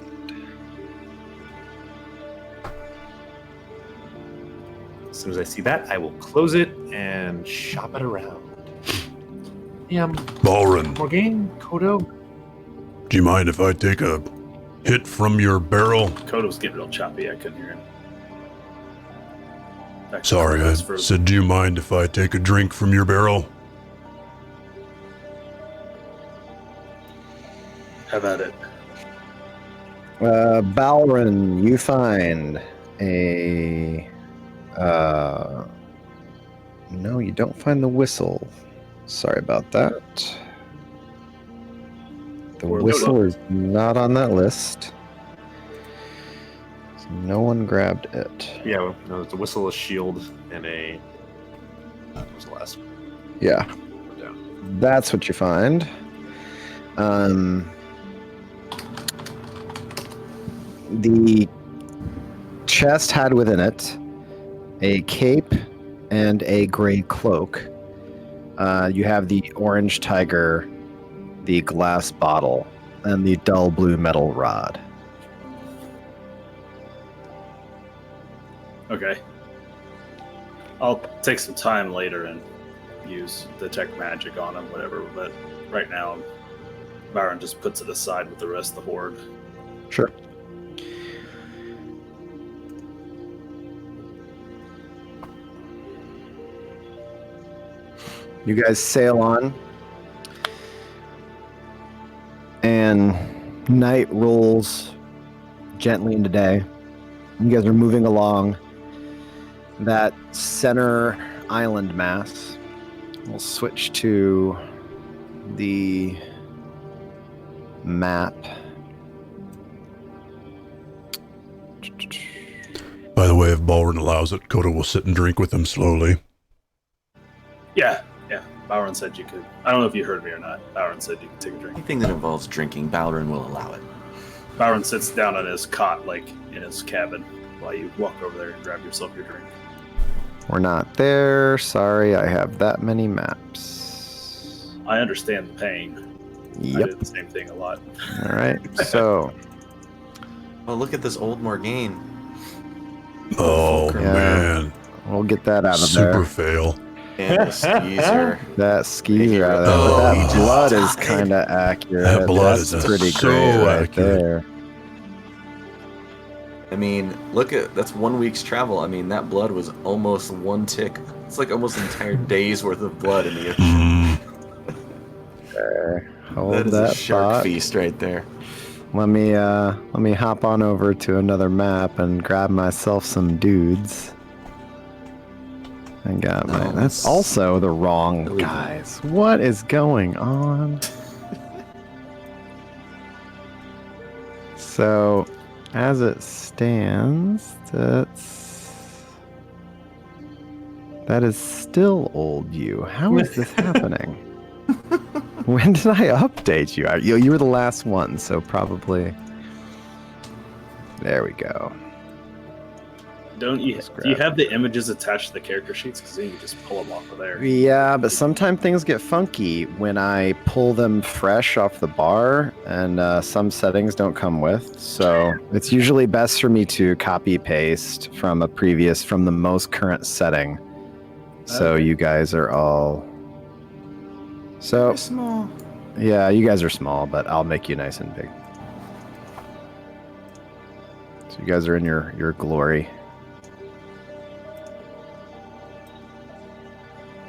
As soon as I see that, I will close it and shop it around. Yeah, Balrin, Morgaine, Kodo. do you mind if I take a hit from your barrel? Kodo's getting real choppy. I couldn't hear him. Actually, Sorry, I that's for- said, do you mind if I take a drink from your barrel? Have at it. Balrin, you find a... no, you don't find the whistle. Sorry about that. The Or whistle Lola. is not on that list. So no one grabbed it. Yeah, well, no, it's a whistle, a shield, and a. What was the last one? Yeah, Down. that's what you find. The chest had within it a cape and a gray cloak. You have the orange tiger, the glass bottle, and the dull blue metal rod. Okay. I'll take some time later and use detect magic on him, whatever. But right now, Byron just puts it aside with the rest of the horde. Sure. You guys sail on, and night rolls gently into day. You guys are moving along that center island mass. We'll switch to the map. By the way, if Balrin allows it, Coda will sit and drink with him slowly. Yeah. Byron said you could. I don't know if you heard me or not. Byron said you could take a drink. Anything that involves drinking, Balrin will allow it. Byron sits down on his cot, like in his cabin, while you walk over there and grab yourself your drink. We're not there. Sorry, I have that many maps. I understand the pain. I Yep. did the same thing a lot. All right. So, Oh, look at this old Morgaine. Oh, Yeah. man. we'll get that out of Super there. fail. And the skeezer. That skeezer out of there. But Oh, that blood is kind of accurate. That blood That's is pretty so great right accurate. there. I mean, look at that's 1 week's travel. I mean, that blood was almost one tick. It's like almost an entire day's worth of blood in the ocean. Mm. There. Hold That is that a shark thought. feast right there. Let me hop on over to another map and grab myself some dudes. I got my. No, That's it's- also the wrong guys. What is going on? So, as it stands, that is still old you. How is this happening? When did I update you? You were the last one, so probably. There we go. Don't you? Let's Do you grab have the images attached to the character sheets? Because then you can just pull them off of there. Yeah, but sometimes things get funky when I pull them fresh off the bar, and some settings don't come with. So it's usually best for me to copy paste from the most current setting. So Okay. you guys are all. So Small. yeah, you guys are small, but I'll make you nice and big. So you guys are in your glory.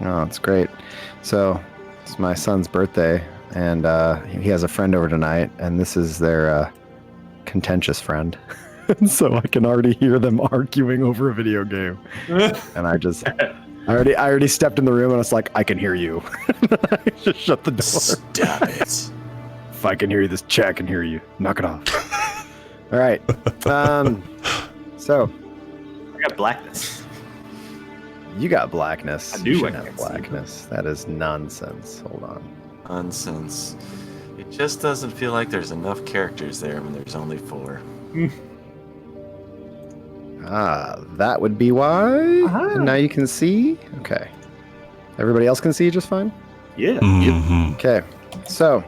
Oh, it's great. So it's my son's birthday, and he has a friend over tonight, and this is their contentious friend. So I can already hear them arguing over a video game. And I already stepped in the room, and it's like, I can hear you. I just shut the door. Stop it. If I can hear you, this chat can hear you. Knock it off. All right. So I got blackness. you got blackness. I You do, shouldn't I have can't see. blackness. That is nonsense. Hold on. Nonsense. It just doesn't feel like there's enough characters there when there's only 4. That would be why. And now you can see. Okay. Everybody else can see just fine? Yeah. Mhm. Okay. So,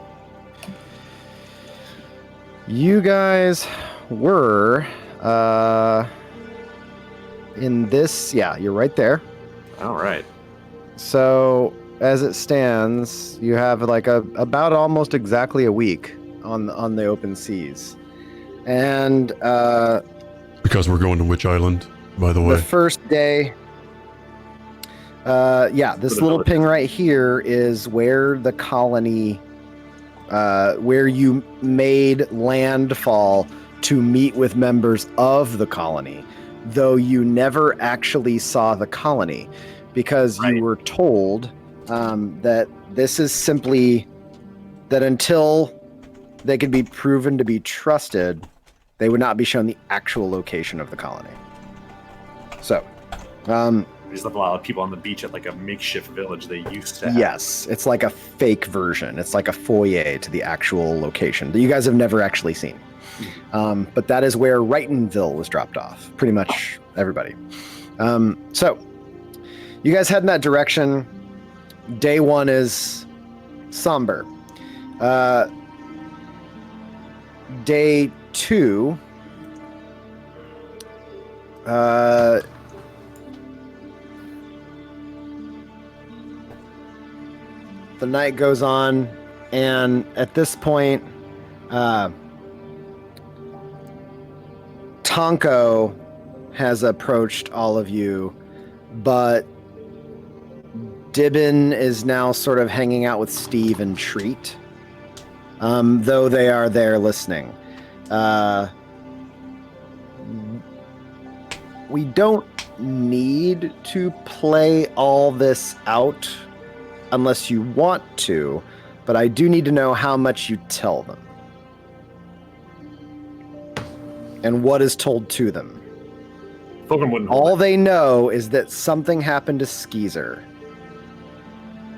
you guys were in this. Yeah, you're right there. All right. So, as it stands, you have like about almost exactly a week on the open seas. And Because we're going to which island, by the way? the first day, this the little village. ping right here is where the colony, where you made landfall to meet with members of the colony, though you never actually saw the colony because you were told that this is simply that until they could be proven to be trusted, they would not be shown the actual location of the colony. So, There's a lot of people on the beach at like a makeshift village they used to have. yes, it's like a fake version. It's like a foyer to the actual location that you guys have never actually seen. But that is where Wrightonville was dropped off. Pretty much everybody. So, you guys head in that direction. Day one is somber. Day two, the night goes on, and at this point, Tonko has approached all of you, but Dibben is now sort of hanging out with Steve and Treat, though they are there listening. We don't need to play all this out unless you want to, but I do need to know how much you tell them and what is told to them. Fulcrum wouldn't All they know is that something happened to Skeezer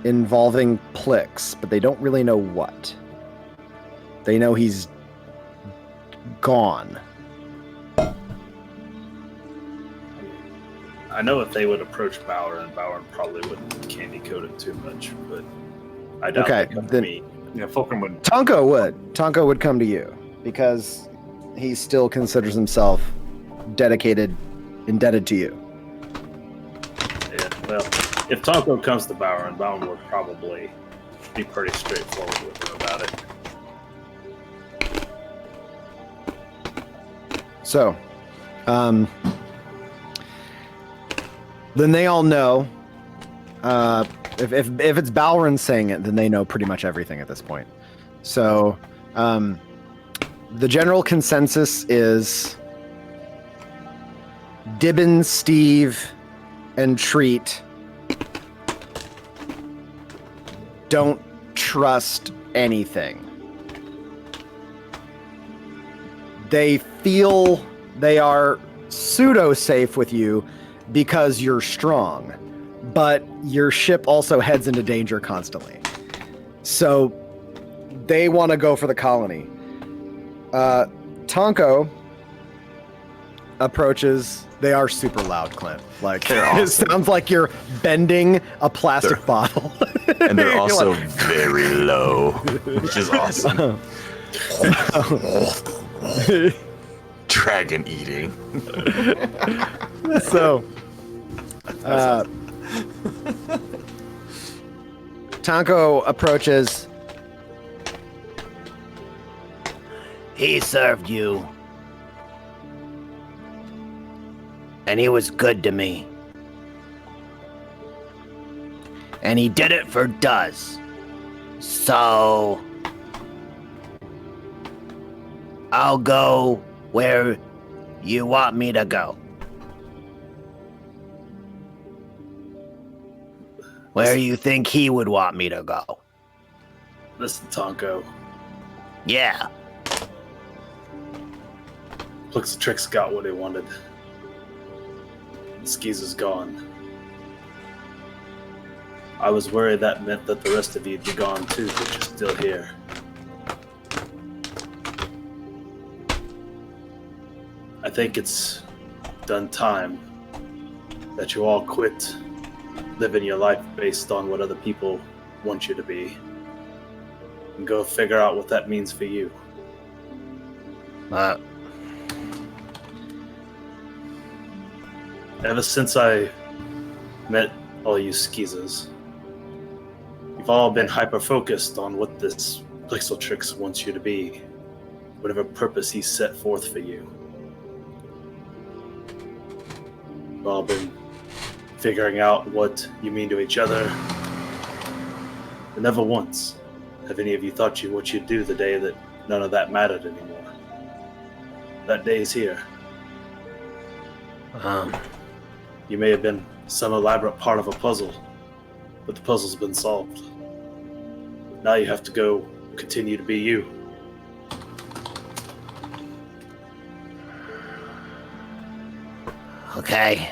involving Plix, but they don't really know what. They know he's gone. I know if they would approach Bauer, and Bauer probably wouldn't candy coat it too much, but I doubt Okay, they'd come to then- me. Yeah, Fulcrum would. Tonko would. Tonko would come to you because he still considers himself indebted to you. Yeah, well, if Tonko comes to Bauer, and Bauer would probably be pretty straightforward with him about it. So, then they all know. If it's Balrin saying it, then they know pretty much everything at this point. So, the general consensus is Dibben, Steve, and Treat don't trust anything. They feel they are pseudo-safe with you because you're strong, but your ship also heads into danger constantly. So they want to go for the colony. Tonko approaches. They are super loud, Clint. Like, it sounds like you're bending a plastic bottle. And they're You're also like- very low, which is awesome. Dragon eating. So, Tonko approaches. He served you. And he was good to me. And he did it for Duz. So I'll go where you want me to go. Where you think he would want me to go. Listen, Tonko. Yeah. Looks the Trix got what he wanted. Skis is gone. I was worried that meant that the rest of you'd be gone too, but you're still here. I think it's done time that you all quit living your life based on what other people want you to be and go figure out what that means for you. Ever since I met all you skeezers, you've all been hyper-focused on what this Plixeltrix wants you to be, whatever purpose he set forth for you. You've all been figuring out what you mean to each other, but never once have any of you thought what you'd do the day that none of that mattered anymore. That day is here. You may have been some elaborate part of a puzzle, but the puzzle's been solved. Now you have to go continue to be you. Okay.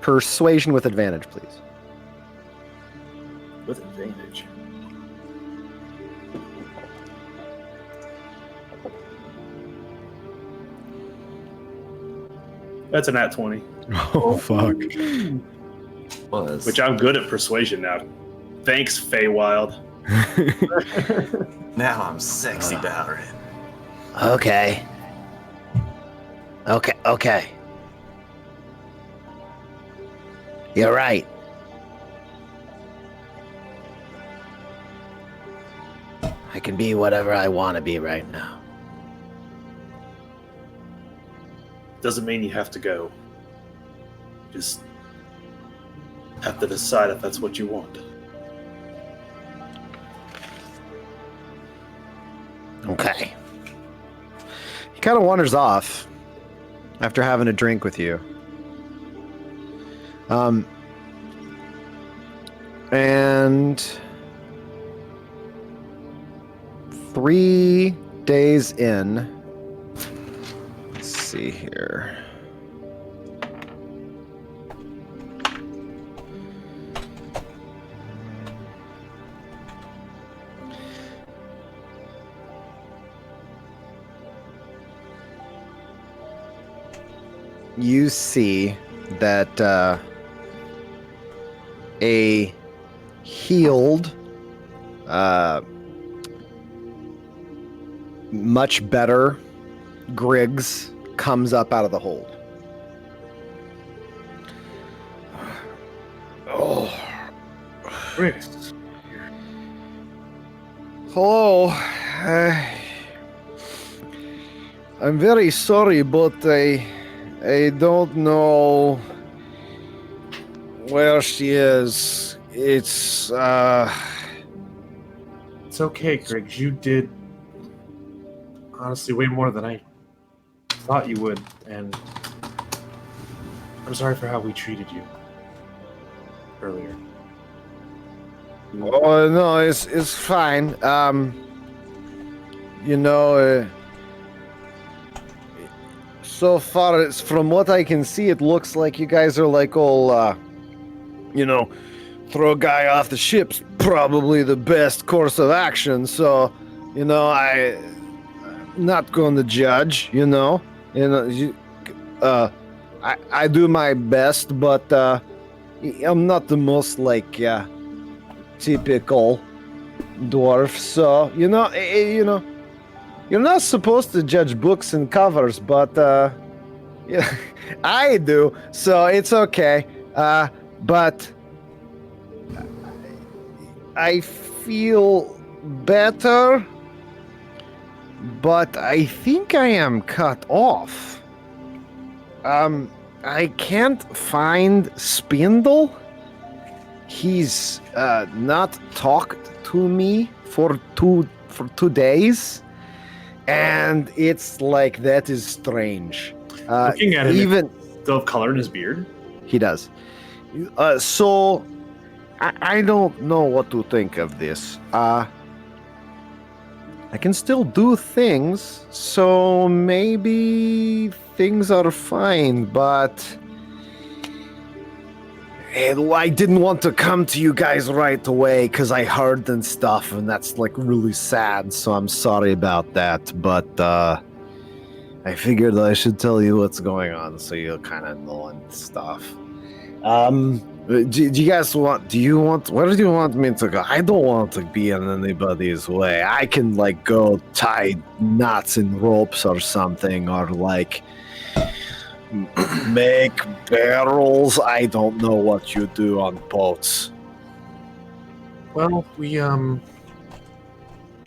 Persuasion with advantage, please. With advantage. That's an at 20. Oh, fuck. Was. Which I'm good at persuasion now. Thanks, Feywild. Now I'm sexy Balrin. Okay. Okay. You're right. I can be whatever I want to be right now. Doesn't mean you have to go. Just have to decide if that's what you want. Okay. He kind of wanders off after having a drink with you. And 3 days in, let's see here. You see that a healed, much better Griggs comes up out of the hold. Oh, Griggs. hello. I'm very sorry, but I don't know where she is. It's okay, Griggs. You did honestly way more than I thought you would, and I'm sorry for how we treated you earlier. Oh no, it's fine. You know, so far it's from what I can see, it looks like you guys are like all, you know, throw a guy off the ship's probably the best course of action. So, you know, I'm not going to judge. You know, I do my best, but I'm not the most like typical dwarf. So you know, you're not supposed to judge books and covers, but yeah, I do. So it's okay. But I feel better, but I think I am cut off. I can't find Spindle. He's not talked to me for two days, and it's like that is strange. Looking at him, even still have color in his beard. He does. So I don't know what to think of this. I can still do things, so maybe things are fine, but I didn't want to come to you guys right away because I heard and stuff, and that's like really sad, so I'm sorry about that, but I figured I should tell you what's going on so you'll kind of know and stuff. Do you guys want, where do you want me to go? I don't want to be in anybody's way. I can like go tie knots and ropes or something, or like make barrels. I don't know what you do on boats. Well, we do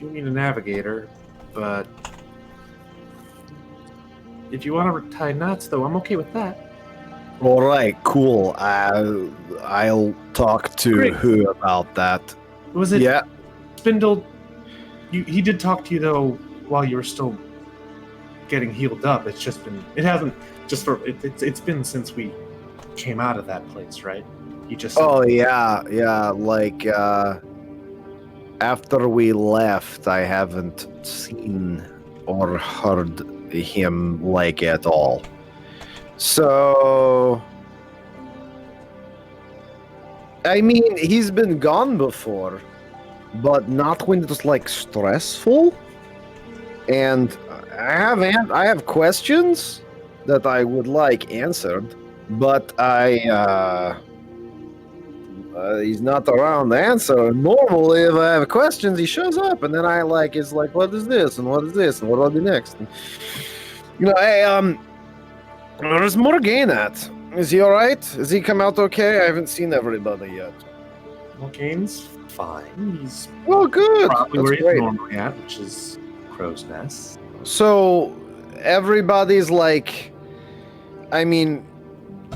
need a navigator, but if you want to tie knots, though, I'm okay with that. All right, cool. I'll talk to Great. who about that. Was it? Yeah. Spindle. He did talk to you though while you were still getting healed up. It's just been. It hasn't just for. It's been since we came out of that place, right? He just. Oh yeah. Like after we left, I haven't seen or heard him like at all. So, I mean, he's been gone before, but not when it's like stressful. And I have questions that I would like answered, but he's not around to answer. Normally, if I have questions, he shows up, and then I is like, what is this, and what is this, and what do I do next? And, hey, where's Morgaine at? Is he all right? Has he come out okay? I haven't seen everybody yet. Morgaine's fine. He's good. Probably That's where he's great. normally at, which is Crow's Nest. So everybody's like, I mean,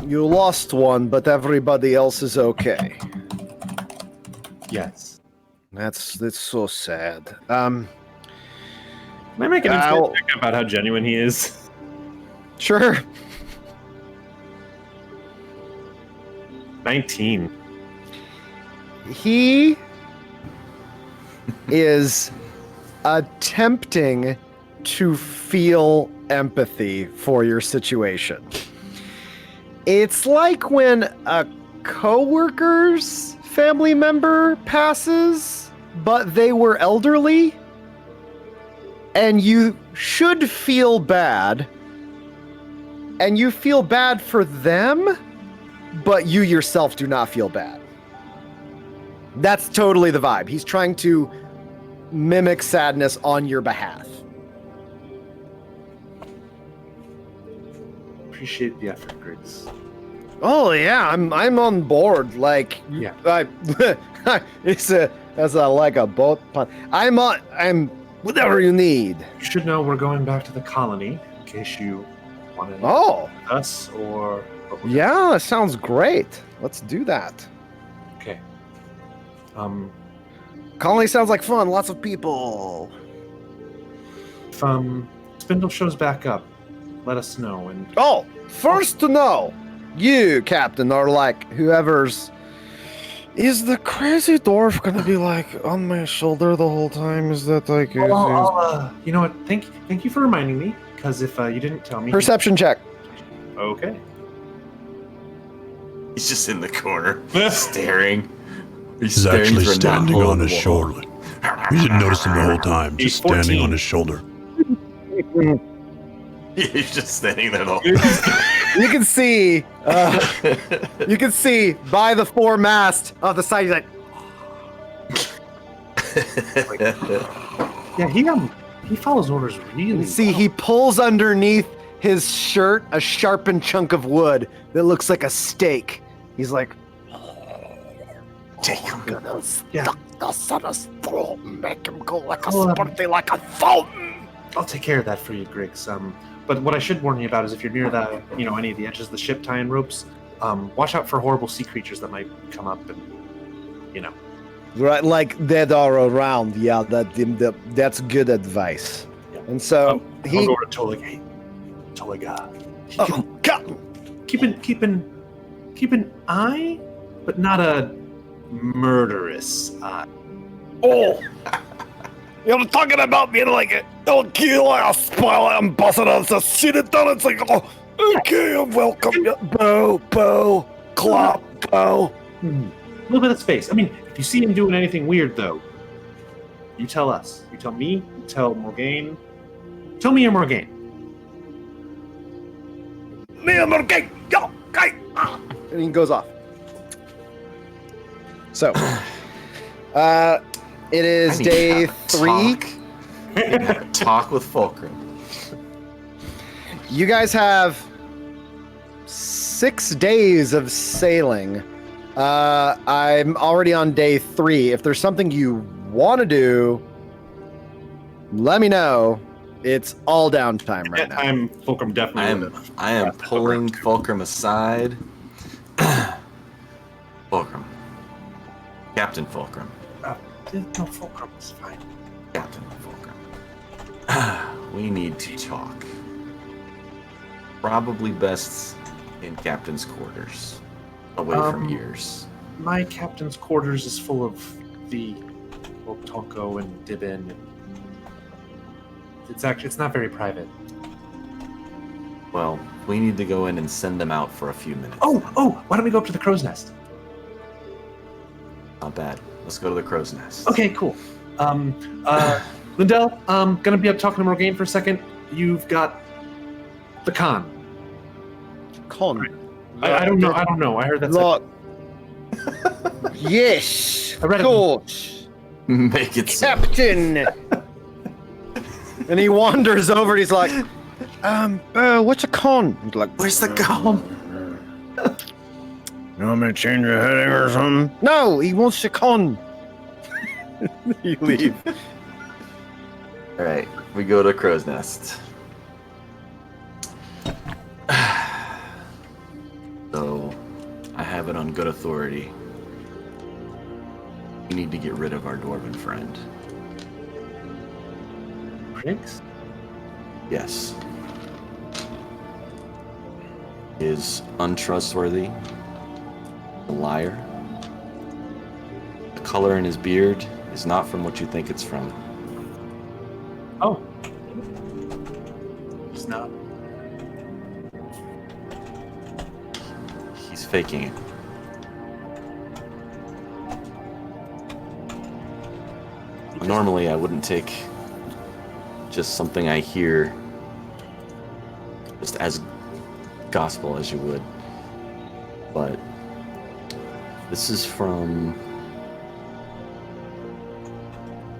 you lost one, but everybody else is okay. Yes. That's so sad. Can I make an insight check about how genuine he is? Sure. 19. He is attempting to feel empathy for your situation. It's like when a coworker's family member passes, but they were elderly, and you should feel bad, and you feel bad for them, but you yourself do not feel bad. That's totally the vibe. He's trying to mimic sadness on your behalf. Appreciate the effort, Griggs. Oh yeah, I'm on board. Like, Yeah. It's like a boat pun. I'm whatever you need. You should know we're going back to the colony in case you want to Oh, us or. yeah, that sounds great. Let's do that. Okay. Colony sounds like fun. Lots of people. If Spindle shows back up, let us know. And Oh, first to know, you, Captain, or like whoever's. Is the crazy dwarf gonna be like on my shoulder the whole time? Is that like? you know what? Thank you for reminding me. Because if you didn't tell me, Perception check. Okay. He's just in the corner, staring. He's actually standing on his shoulder. We didn't notice him the whole time, just standing on his shoulder. He's just standing there the whole You can see, by the foremast of the side. He's like, Yeah, he follows orders really. you see, he pulls underneath his shirt a sharpened chunk of wood that looks like a stake. He's like, I'm gonna Yeah. stuck this in his throat and make him go like a Well, spurty like a fountain. I'll take care of that for you, Griggs. But what I should warn you about is if you're near any of the edges of the ship tying ropes, watch out for horrible sea creatures that might come up and, right, like that are around. Yeah, that's good advice. Yeah. And so I'll he. go over to Tolig. Hey, Tolig, Captain. keep an eye, but not a murderous eye. Oh, you're talking about being like a kill a spoil ambassador to sit it down. It's like, oh, okay, I'm welcome. Bow, clap, bow. A little bit of space. I mean, if you see him doing anything weird, though, you tell us. You tell me. You tell Morgaine. Tell me you're Morgaine. Me and Morgaine, yo, okay. And he goes off. So, it is day 3. Talk with Fulcrum. You guys have 6 days of sailing. I'm already on day 3. If there's something you want to do, let me know. It's all downtime right now. I'm Fulcrum definitely. I am pulling Fulcrum aside. Fulcrum. Captain Fulcrum. No, Fulcrum is fine. Captain Fulcrum. We need to talk. Probably best in Captain's quarters. away from ears. My captain's quarters is full of the Tonko and Dibin. It's not very private. Well, we need to go in and send them out for a few minutes. Oh, why don't we go up to the crow's nest? Not bad. Let's go to the crow's nest. Okay, cool. Lindell, gonna be up talking to Morgaine for a second. You've got the con. Con. I don't know. I heard that's Look. Yes, I read of it. course. Make it so. Captain. And he wanders over and he's like, what's a con? He's like, Where's the gum? You want me to change your heading or something? No, he wants a con. You leave. All right, we go to crow's nest. So, I have it on good authority. We need to get rid of our dwarven friend. Prince? Yes. He is untrustworthy, a liar. The color in his beard is not from what you think it's from. Oh. It's not. He's faking it. Normally, I wouldn't take just something I hear just as gospel as you would. But this is from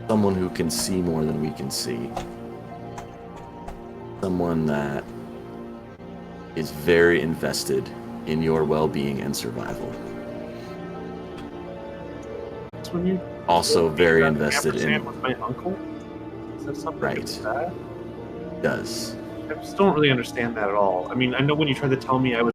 someone who can see more than we can see. Someone that is very invested in your well-being and survival. That's when you Also very invested ampersand in... with my uncle? Is that something Right. with that? Does. I just don't really understand that at all. I mean, I know when you tried to tell me I was